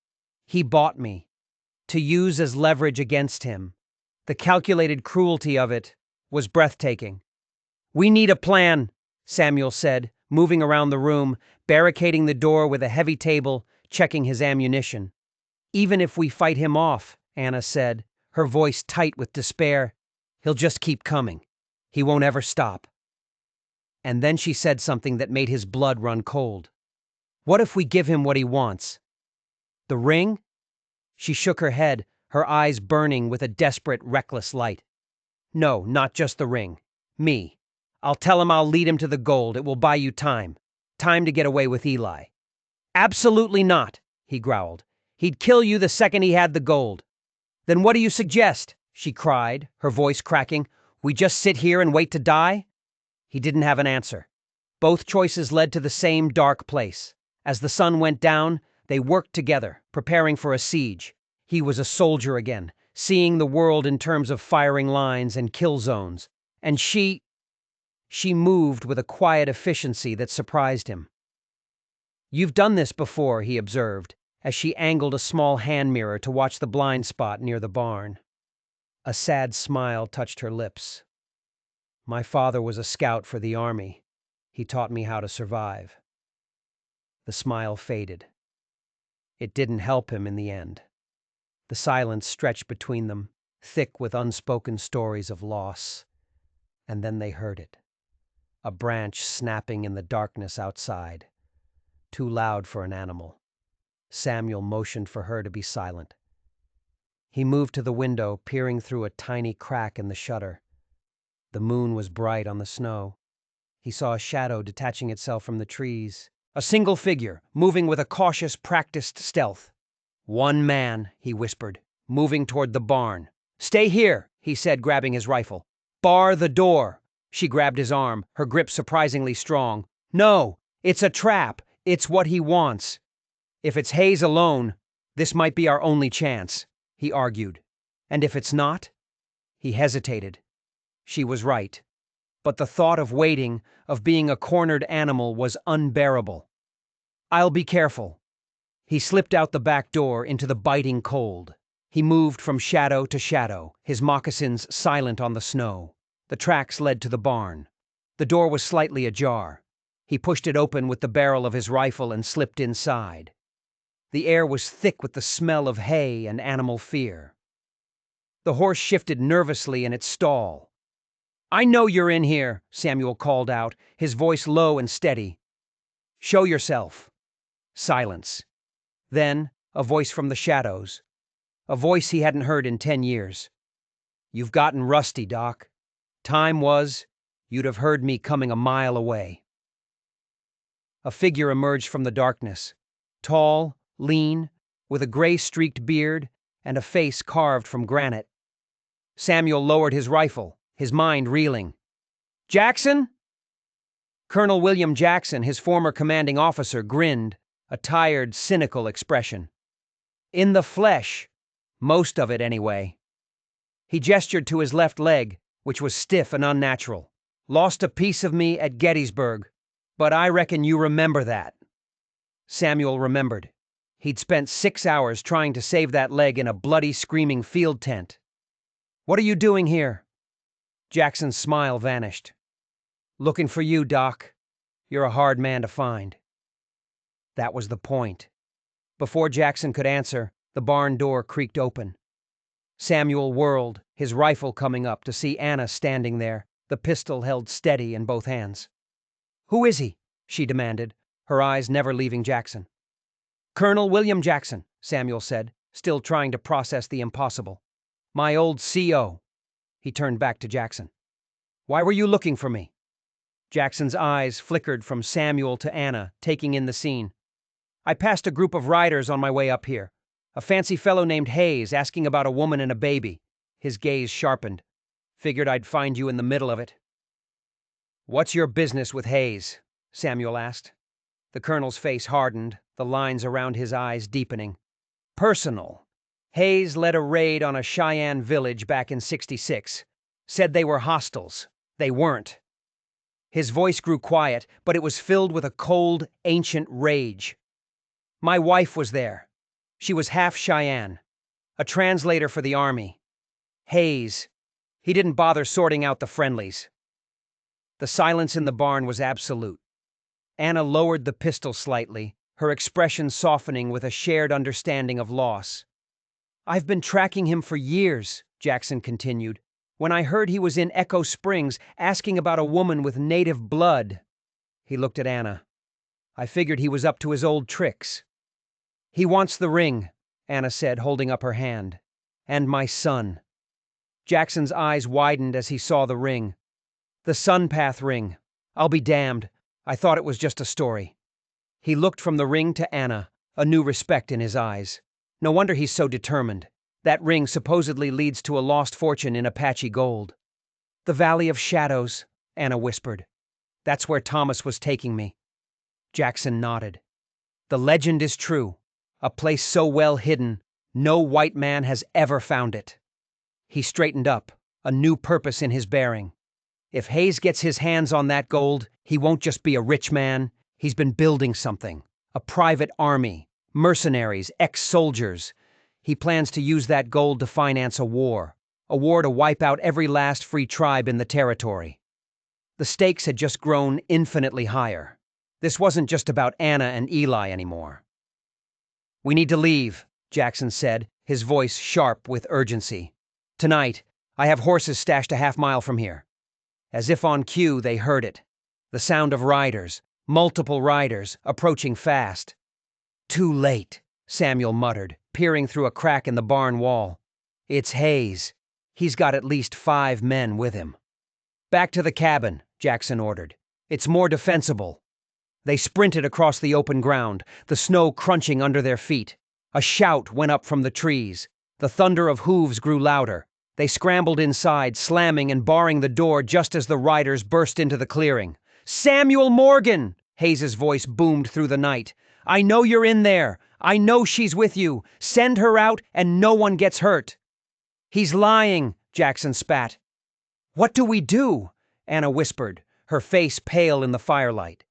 "he bought me, to use as leverage against him." The calculated cruelty of it was breathtaking. "We need a plan," Samuel said, moving around the room, barricading the door with a heavy table, checking his ammunition. "Even if we fight him off," Anna said, her voice tight with despair, "he'll just keep coming. He won't ever stop." And then she said something that made his blood run cold. "What if we give him what he wants?" "The ring?" She shook her head, her eyes burning with a desperate, reckless light. "No, not just the ring. Me. I'll tell him I'll lead him to the gold. It will buy you time. Time to get away with Eli." "Absolutely not," he growled. "He'd kill you the second he had the gold." "Then what do you suggest?" she cried, her voice cracking. "We just sit here and wait to die?" He didn't have an answer. Both choices led to the same dark place. As the sun went down, they worked together, preparing for a siege. He was a soldier again, seeing the world in terms of firing lines and kill zones. And she moved with a quiet efficiency that surprised him. "You've done this before," he observed, as she angled a small hand mirror to watch the blind spot near the barn. A sad smile touched her lips. "My father was a scout for the army. He taught me how to survive." The smile faded. It didn't help him in the end. The silence stretched between them, thick with unspoken stories of loss. And then they heard it. A branch snapping in the darkness outside. Too loud for an animal. Samuel motioned for her to be silent. He moved to the window, peering through a tiny crack in the shutter. The moon was bright on the snow. He saw a shadow detaching itself from the trees. A single figure, moving with a cautious, practiced stealth. "One man," he whispered, moving toward the barn. "Stay here," he said, grabbing his rifle. "Bar the door. She grabbed his arm, her grip surprisingly strong. "No, it's a trap. It's what he wants. If it's Hayes alone, this might be our only chance," he argued. "And if it's not?" He hesitated. She was right. But the thought of waiting, of being a cornered animal, was unbearable. "I'll be careful." He slipped out the back door into the biting cold. He moved from shadow to shadow, his moccasins silent on the snow. The tracks led to the barn. The door was slightly ajar. He pushed it open with the barrel of his rifle and slipped inside. The air was thick with the smell of hay and animal fear. The horse shifted nervously in its stall. "I know you're in here," Samuel called out, his voice low and steady. "Show yourself." Silence. Then, a voice from the shadows. A voice he hadn't heard in 10 years. "You've gotten rusty, Doc. You'd have heard me coming a mile away." A figure emerged from the darkness. Tall, lean, with a gray-streaked beard and a face carved from granite. Samuel lowered his rifle, his mind reeling. "Jackson?" Colonel William Jackson, his former commanding officer, grinned, a tired, cynical expression. "In the flesh. Most of it, anyway." He gestured to his left leg, which was stiff and unnatural. "Lost a piece of me at Gettysburg, but I reckon you remember that." Samuel remembered. He'd spent 6 hours trying to save that leg in a bloody, screaming field tent. "What are you doing here?" Jackson's smile vanished. "Looking for you, Doc. You're a hard man to find." That was the point. Before Jackson could answer, the barn door creaked open. Samuel whirled, his rifle coming up, to see Anna standing there, the pistol held steady in both hands. "Who is he?" she demanded, her eyes never leaving Jackson. "Colonel William Jackson," Samuel said, still trying to process the impossible. "My old CO." He turned back to Jackson. "Why were you looking for me?" Jackson's eyes flickered from Samuel to Anna, taking in the scene. "I passed a group of riders on my way up here. A fancy fellow named Hayes asking about a woman and a baby." His gaze sharpened. "Figured I'd find you in the middle of it." "What's your business with Hayes?" Samuel asked. The colonel's face hardened, the lines around his eyes deepening. "Personal. Hayes led a raid on a Cheyenne village back in '66. Said they were hostiles. They weren't." His voice grew quiet, but it was filled with a cold, ancient rage. "My wife was there. She was half Cheyenne. A translator for the army. Hayes. He didn't bother sorting out the friendlies." The silence in the barn was absolute. Anna lowered the pistol slightly, her expression softening with a shared understanding of loss. "I've been tracking him for years," Jackson continued. "When I heard he was in Echo Springs asking about a woman with native blood." He looked at Anna. "I figured he was up to his old tricks." "He wants the ring," Anna said, holding up her hand. "And my son." Jackson's eyes widened as he saw the ring. "The Sunpath ring. I'll be damned. I thought it was just a story." He looked from the ring to Anna, a new respect in his eyes. "No wonder he's so determined. That ring supposedly leads to a lost fortune in Apache gold." "The Valley of Shadows," Anna whispered. "That's where Thomas was taking me." Jackson nodded. "The legend is true. A place so well hidden, no white man has ever found it." He straightened up, a new purpose in his bearing. "If Hayes gets his hands on that gold, he won't just be a rich man. He's been building something. A private army, mercenaries, ex-soldiers. He plans to use that gold to finance a war to wipe out every last free tribe in the territory." The stakes had just grown infinitely higher. This wasn't just about Anna and Eli anymore. "We need to leave," Jackson said, his voice sharp with urgency. "Tonight, I have horses stashed a half-mile from here." As if on cue, they heard it. The sound of riders, multiple riders, approaching fast. "Too late," Samuel muttered, peering through a crack in the barn wall. "It's Hayes. He's got at least 5 men with him." "Back to the cabin," Jackson ordered. "It's more defensible." They sprinted across the open ground, the snow crunching under their feet. A shout went up from the trees. The thunder of hooves grew louder. They scrambled inside, slamming and barring the door just as the riders burst into the clearing. "Samuel Morgan!" Hayes's voice boomed through the night. "I know you're in there. I know she's with you. Send her out and no one gets hurt." "He's lying," Jackson spat. "What do we do?" Anna whispered, her face pale in the firelight.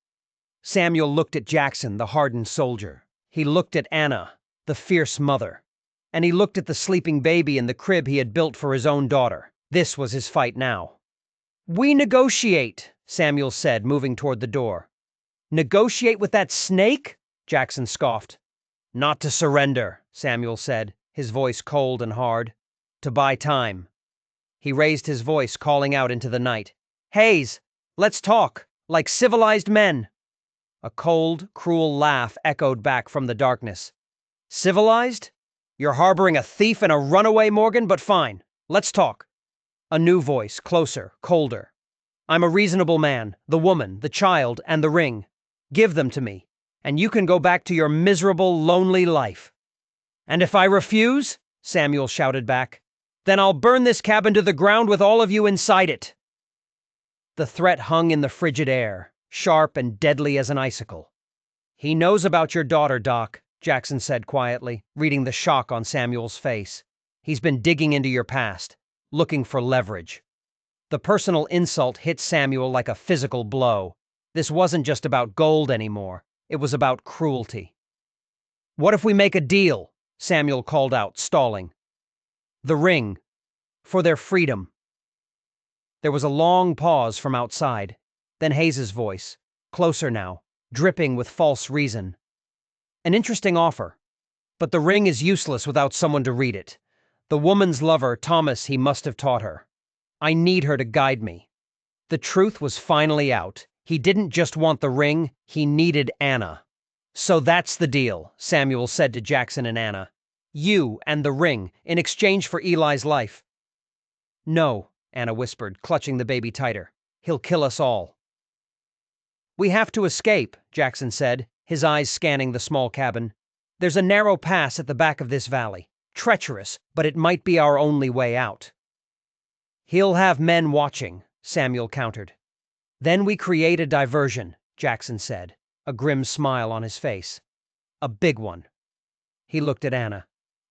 Samuel looked at Jackson, the hardened soldier. He looked at Anna, the fierce mother. And he looked at the sleeping baby in the crib he had built for his own daughter. This was his fight now. "We negotiate," Samuel said, moving toward the door. "Negotiate with that snake?" Jackson scoffed. "Not to surrender," Samuel said, his voice cold and hard. "To buy time." He raised his voice, calling out into the night. "Hayes, let's talk, like civilized men." A cold, cruel laugh echoed back from the darkness. "Civilized? You're harboring a thief and a runaway, Morgan, but fine. Let's talk." A new voice, closer, colder. "I'm a reasonable man, the woman, the child, and the ring. Give them to me, and you can go back to your miserable, lonely life." "And if I refuse?" Samuel shouted back. "Then I'll burn this cabin to the ground with all of you inside it." The threat hung in the frigid air, sharp and deadly as an icicle. "He knows about your daughter, Doc," Jackson said quietly, reading the shock on Samuel's face. "He's been digging into your past, looking for leverage." The personal insult hit Samuel like a physical blow. This wasn't just about gold anymore. It was about cruelty. "What if we make a deal?" Samuel called out, stalling. "The ring. For their freedom." There was a long pause from outside, then Hayes's voice, closer now, dripping with false reason. "An interesting offer, but the ring is useless without someone to read it. The woman's lover, Thomas, he must have taught her. I need her to guide me." The truth was finally out. He didn't just want the ring, he needed Anna. "So that's the deal," Samuel said to Jackson and Anna. "You and the ring, in exchange for Eli's life." "No," Anna whispered, clutching the baby tighter. "He'll kill us all." "We have to escape," Jackson said, his eyes scanning the small cabin. "There's a narrow pass at the back of this valley. Treacherous, but it might be our only way out." "He'll have men watching," Samuel countered. "Then we create a diversion," Jackson said, a grim smile on his face. "A big one." He looked at Anna.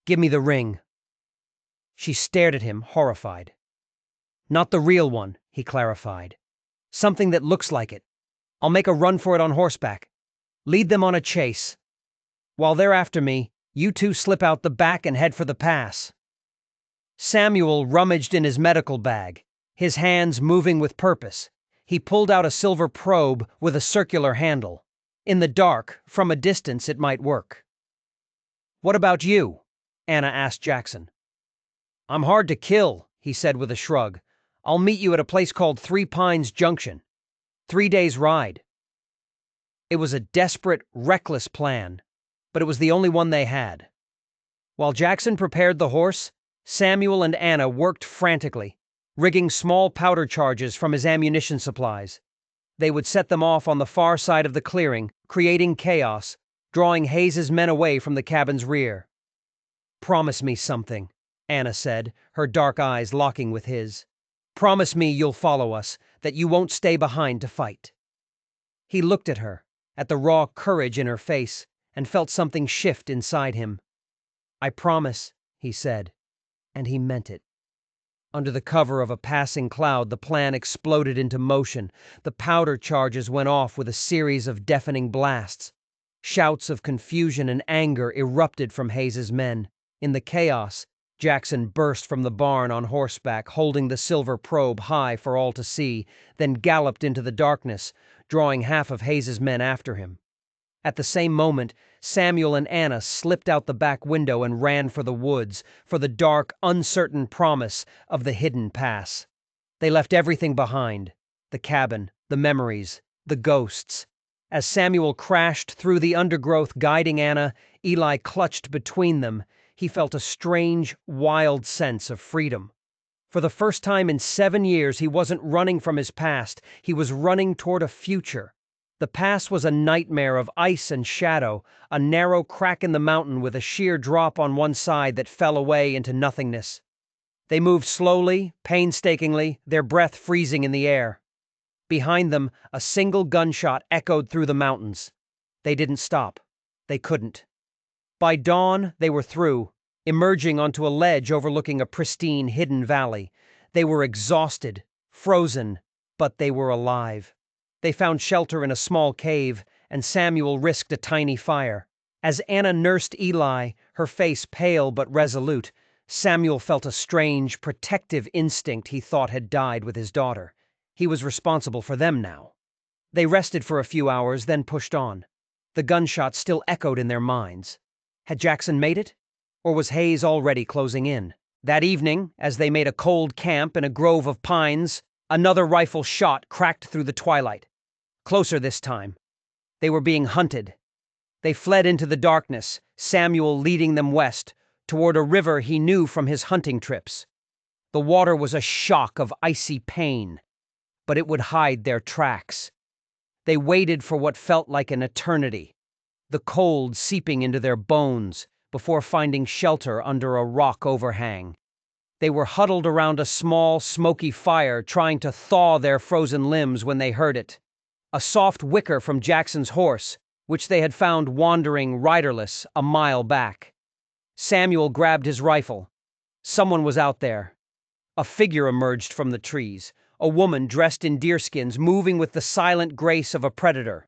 "Give me the ring." She stared at him, horrified. "Not the real one," he clarified. "Something that looks like it. I'll make a run for it on horseback. Lead them on a chase. While they're after me, you two slip out the back and head for the pass." Samuel rummaged in his medical bag, his hands moving with purpose. He pulled out a silver probe with a circular handle. In the dark, from a distance, it might work. "What about you?" Anna asked Jackson. "I'm hard to kill," he said with a shrug. "I'll meet you at a place called 3 Pines Junction. 3 days' ride." It was a desperate, reckless plan, but it was the only one they had. While Jackson prepared the horse, Samuel and Anna worked frantically, rigging small powder charges from his ammunition supplies. They would set them off on the far side of the clearing, creating chaos, drawing Hayes's men away from the cabin's rear. "Promise me something," Anna said, her dark eyes locking with his. "Promise me you'll follow us, that you won't stay behind to fight." He looked at her, at the raw courage in her face, and felt something shift inside him. "I promise," he said, and he meant it. Under the cover of a passing cloud, the plan exploded into motion. The powder charges went off with a series of deafening blasts. Shouts of confusion and anger erupted from Hayes's men. In the chaos, Jackson burst from the barn on horseback, holding the silver probe high for all to see, then galloped into the darkness, drawing half of Hayes's men after him. At the same moment, Samuel and Anna slipped out the back window and ran for the woods, for the dark, uncertain promise of the hidden pass. They left everything behind: the cabin, the memories, the ghosts. As Samuel crashed through the undergrowth guiding Anna, Eli clutched between them. He felt a strange, wild sense of freedom. For the first time in 7 years, he wasn't running from his past, he was running toward a future. The pass was a nightmare of ice and shadow, a narrow crack in the mountain with a sheer drop on one side that fell away into nothingness. They moved slowly, painstakingly, their breath freezing in the air. Behind them, a single gunshot echoed through the mountains. They didn't stop. They couldn't. By dawn, they were through, emerging onto a ledge overlooking a pristine, hidden valley. They were exhausted, frozen, but they were alive. They found shelter in a small cave, and Samuel risked a tiny fire. As Anna nursed Eli, her face pale but resolute, Samuel felt a strange, protective instinct he thought had died with his daughter. He was responsible for them now. They rested for a few hours, then pushed on. The gunshots still echoed in their minds. Had Jackson made it? Or was Hayes already closing in? That evening, as they made a cold camp in a grove of pines, another rifle shot cracked through the twilight. Closer this time. They were being hunted. They fled into the darkness, Samuel leading them west, toward a river he knew from his hunting trips. The water was a shock of icy pain, but it would hide their tracks. They waited for what felt like an eternity, the cold seeping into their bones, before finding shelter under a rock overhang. They were huddled around a small, smoky fire, trying to thaw their frozen limbs when they heard it. A soft whicker from Jackson's horse, which they had found wandering riderless a mile back. Samuel grabbed his rifle. Someone was out there. A figure emerged from the trees, a woman dressed in deerskins, moving with the silent grace of a predator.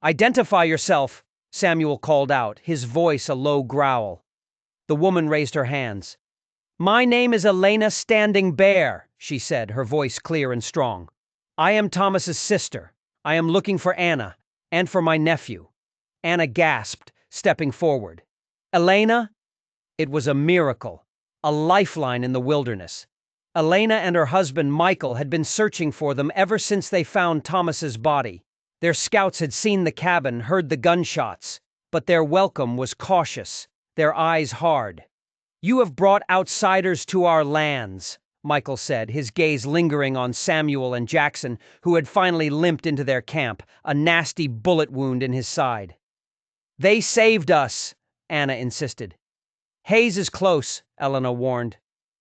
"Identify yourself," Samuel called out, his voice a low growl. The woman raised her hands. "My name is Elena Standing Bear," she said, her voice clear and strong. "I am Thomas's sister. I am looking for Anna, and for my nephew." Anna gasped, stepping forward. "Elena?" It was a miracle, a lifeline in the wilderness. Elena and her husband Michael had been searching for them ever since they found Thomas's body. Their scouts had seen the cabin, heard the gunshots, but their welcome was cautious, their eyes hard. "You have brought outsiders to our lands," Michael said, his gaze lingering on Samuel and Jackson, who had finally limped into their camp, a nasty bullet wound in his side. "They saved us," Anna insisted. "Hayes is close," Elena warned.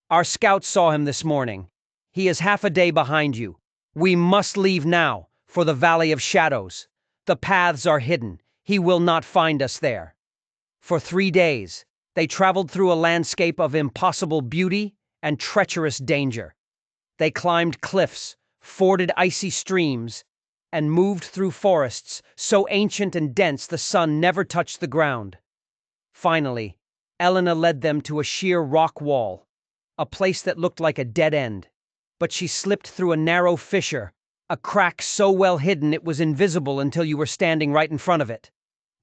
"Our scouts saw him this morning. He is half a day behind you. We must leave now, for the Valley of Shadows. The paths are hidden. He will not find us there." For 3 days, they traveled through a landscape of impossible beauty and treacherous danger. They climbed cliffs, forded icy streams, and moved through forests so ancient and dense the sun never touched the ground. Finally, Elena led them to a sheer rock wall, a place that looked like a dead end. But she slipped through a narrow fissure, a crack so well hidden it was invisible until you were standing right in front of it.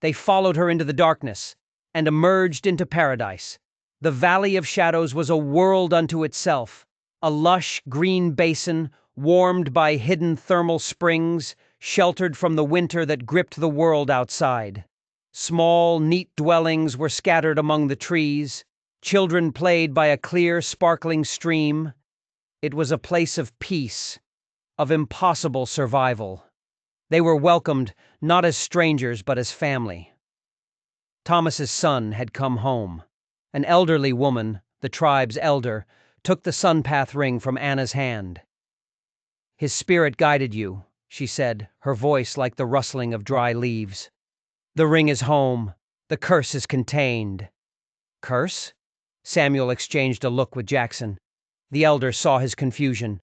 They followed her into the darkness and emerged into paradise. The Valley of Shadows was a world unto itself, a lush green basin warmed by hidden thermal springs, sheltered from the winter that gripped the world outside. Small, neat dwellings were scattered among the trees. Children played by a clear, sparkling stream. It was a place of peace, of impossible survival. They were welcomed not as strangers but as family. Thomas's son had come home. An elderly woman, the tribe's elder, took the Sunpath ring from Anna's hand. "His spirit guided you," she said, her voice like the rustling of dry leaves. "The ring is home. The curse is contained." "Curse?" Samuel exchanged a look with Jackson. The elder saw his confusion.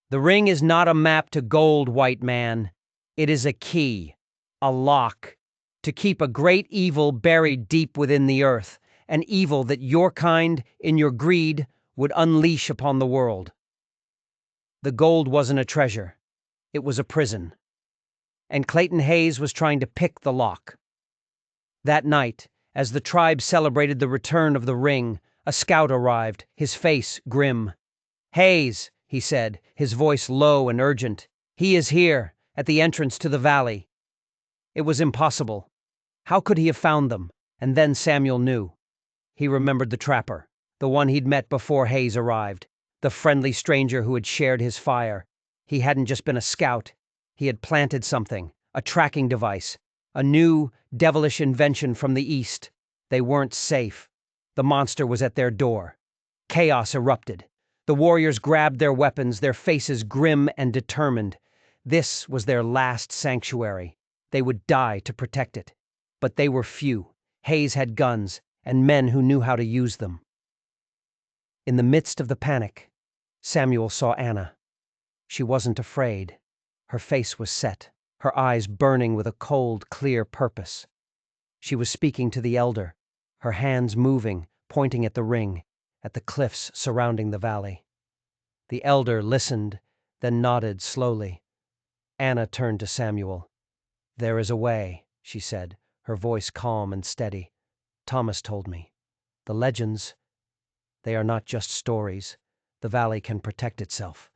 "The ring is not a map to gold, white man. It is a key, a lock, to keep a great evil buried deep within the earth, an evil that your kind, in your greed, would unleash upon the world." The gold wasn't a treasure. It was a prison. And Clayton Hayes was trying to pick the lock. That night, as the tribe celebrated the return of the ring, a scout arrived, his face grim. "Hayes," he said, his voice low and urgent. "He is here, at the entrance to the valley." It was impossible. How could he have found them? And then Samuel knew. He remembered the trapper, the one he'd met before Hayes arrived, the friendly stranger who had shared his fire. He hadn't just been a scout. He had planted something, a tracking device, a new, devilish invention from the east. They weren't safe. The monster was at their door. Chaos erupted. The warriors grabbed their weapons, their faces grim and determined. This was their last sanctuary. They would die to protect it. But they were few. Hayes had guns, and men who knew how to use them. In the midst of the panic, Samuel saw Anna. She wasn't afraid. Her face was set, her eyes burning with a cold, clear purpose. She was speaking to the elder, her hands moving, pointing at the ring, at the cliffs surrounding the valley. The elder listened, then nodded slowly. Anna turned to Samuel. "There is a way," she said, her voice calm and steady. "Thomas told me. The legends, they are not just stories. The valley can protect itself."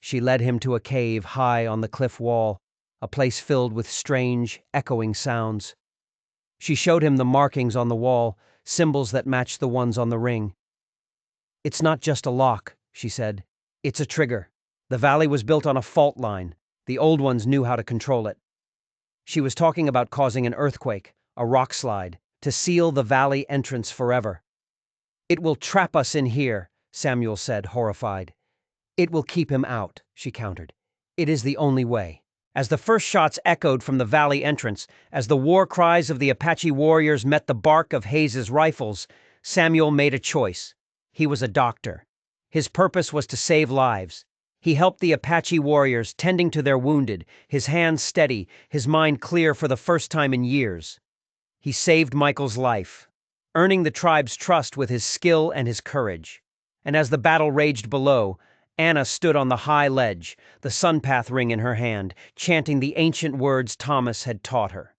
She led him to a cave high on the cliff wall, a place filled with strange, echoing sounds. She showed him the markings on the wall, symbols that matched the ones on the ring. "It's not just a lock," she said. "It's a trigger. The valley was built on a fault line. The old ones knew how to control it." She was talking about causing an earthquake, a rock slide, to seal the valley entrance forever. "It will trap us in here," Samuel said, horrified. "It will keep him out," she countered. "It is the only way." As the first shots echoed from the valley entrance, as the war cries of the Apache warriors met the bark of Hayes's rifles, Samuel made a choice. He was a doctor. His purpose was to save lives. He helped the Apache warriors, tending to their wounded, his hands steady, his mind clear for the first time in years. He saved Michael's life, earning the tribe's trust with his skill and his courage. And as the battle raged below, Anna stood on the high ledge, the sunpath ring in her hand, chanting the ancient words Thomas had taught her.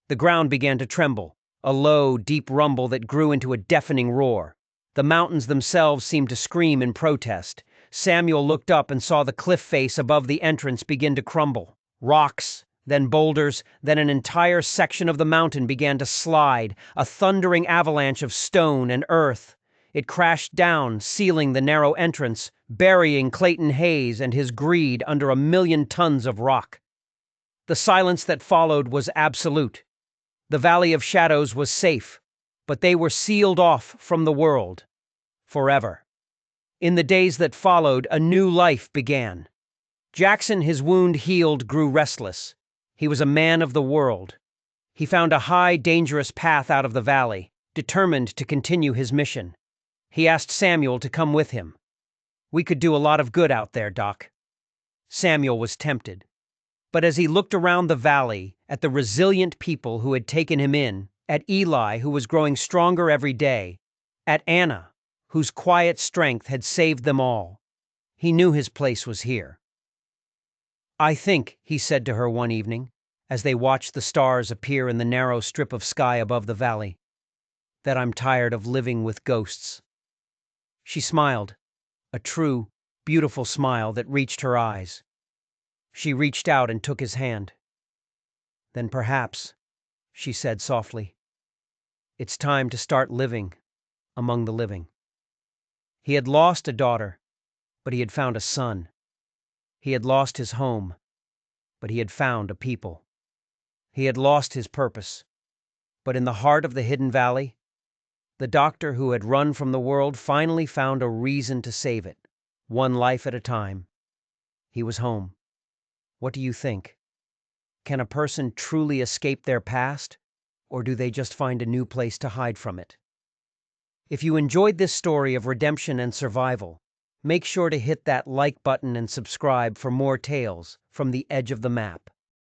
The ground began to tremble, a low, deep rumble that grew into a deafening roar. The mountains themselves seemed to scream in protest. Samuel looked up and saw the cliff face above the entrance begin to crumble. Rocks, then boulders, then an entire section of the mountain began to slide, a thundering avalanche of stone and earth. It crashed down, sealing the narrow entrance, burying Clayton Hayes and his greed under 1,000,000 tons of rock. The silence that followed was absolute. The Valley of Shadows was safe, but they were sealed off from the world. Forever. In the days that followed, a new life began. Jackson, his wound healed, grew restless. He was a man of the world. He found a high, dangerous path out of the valley, determined to continue his mission. He asked Samuel to come with him. "We could do a lot of good out there, Doc." Samuel was tempted. But as he looked around the valley, at the resilient people who had taken him in, at Eli, who was growing stronger every day, at Anna, whose quiet strength had saved them all, he knew his place was here. "I think," he said to her one evening, as they watched the stars appear in the narrow strip of sky above the valley, "that I'm tired of living with ghosts." She smiled, a true, beautiful smile that reached her eyes. She reached out and took his hand. "Then perhaps," she said softly, "it's time to start living among the living." He had lost a daughter, but he had found a son. He had lost his home, but he had found a people. He had lost his purpose, but in the heart of the hidden valley, the doctor who had run from the world finally found a reason to save it, one life at a time. He was home. What do you think? Can a person truly escape their past, or do they just find a new place to hide from it? If you enjoyed this story of redemption and survival, make sure to hit that like button and subscribe for more tales from the edge of the map.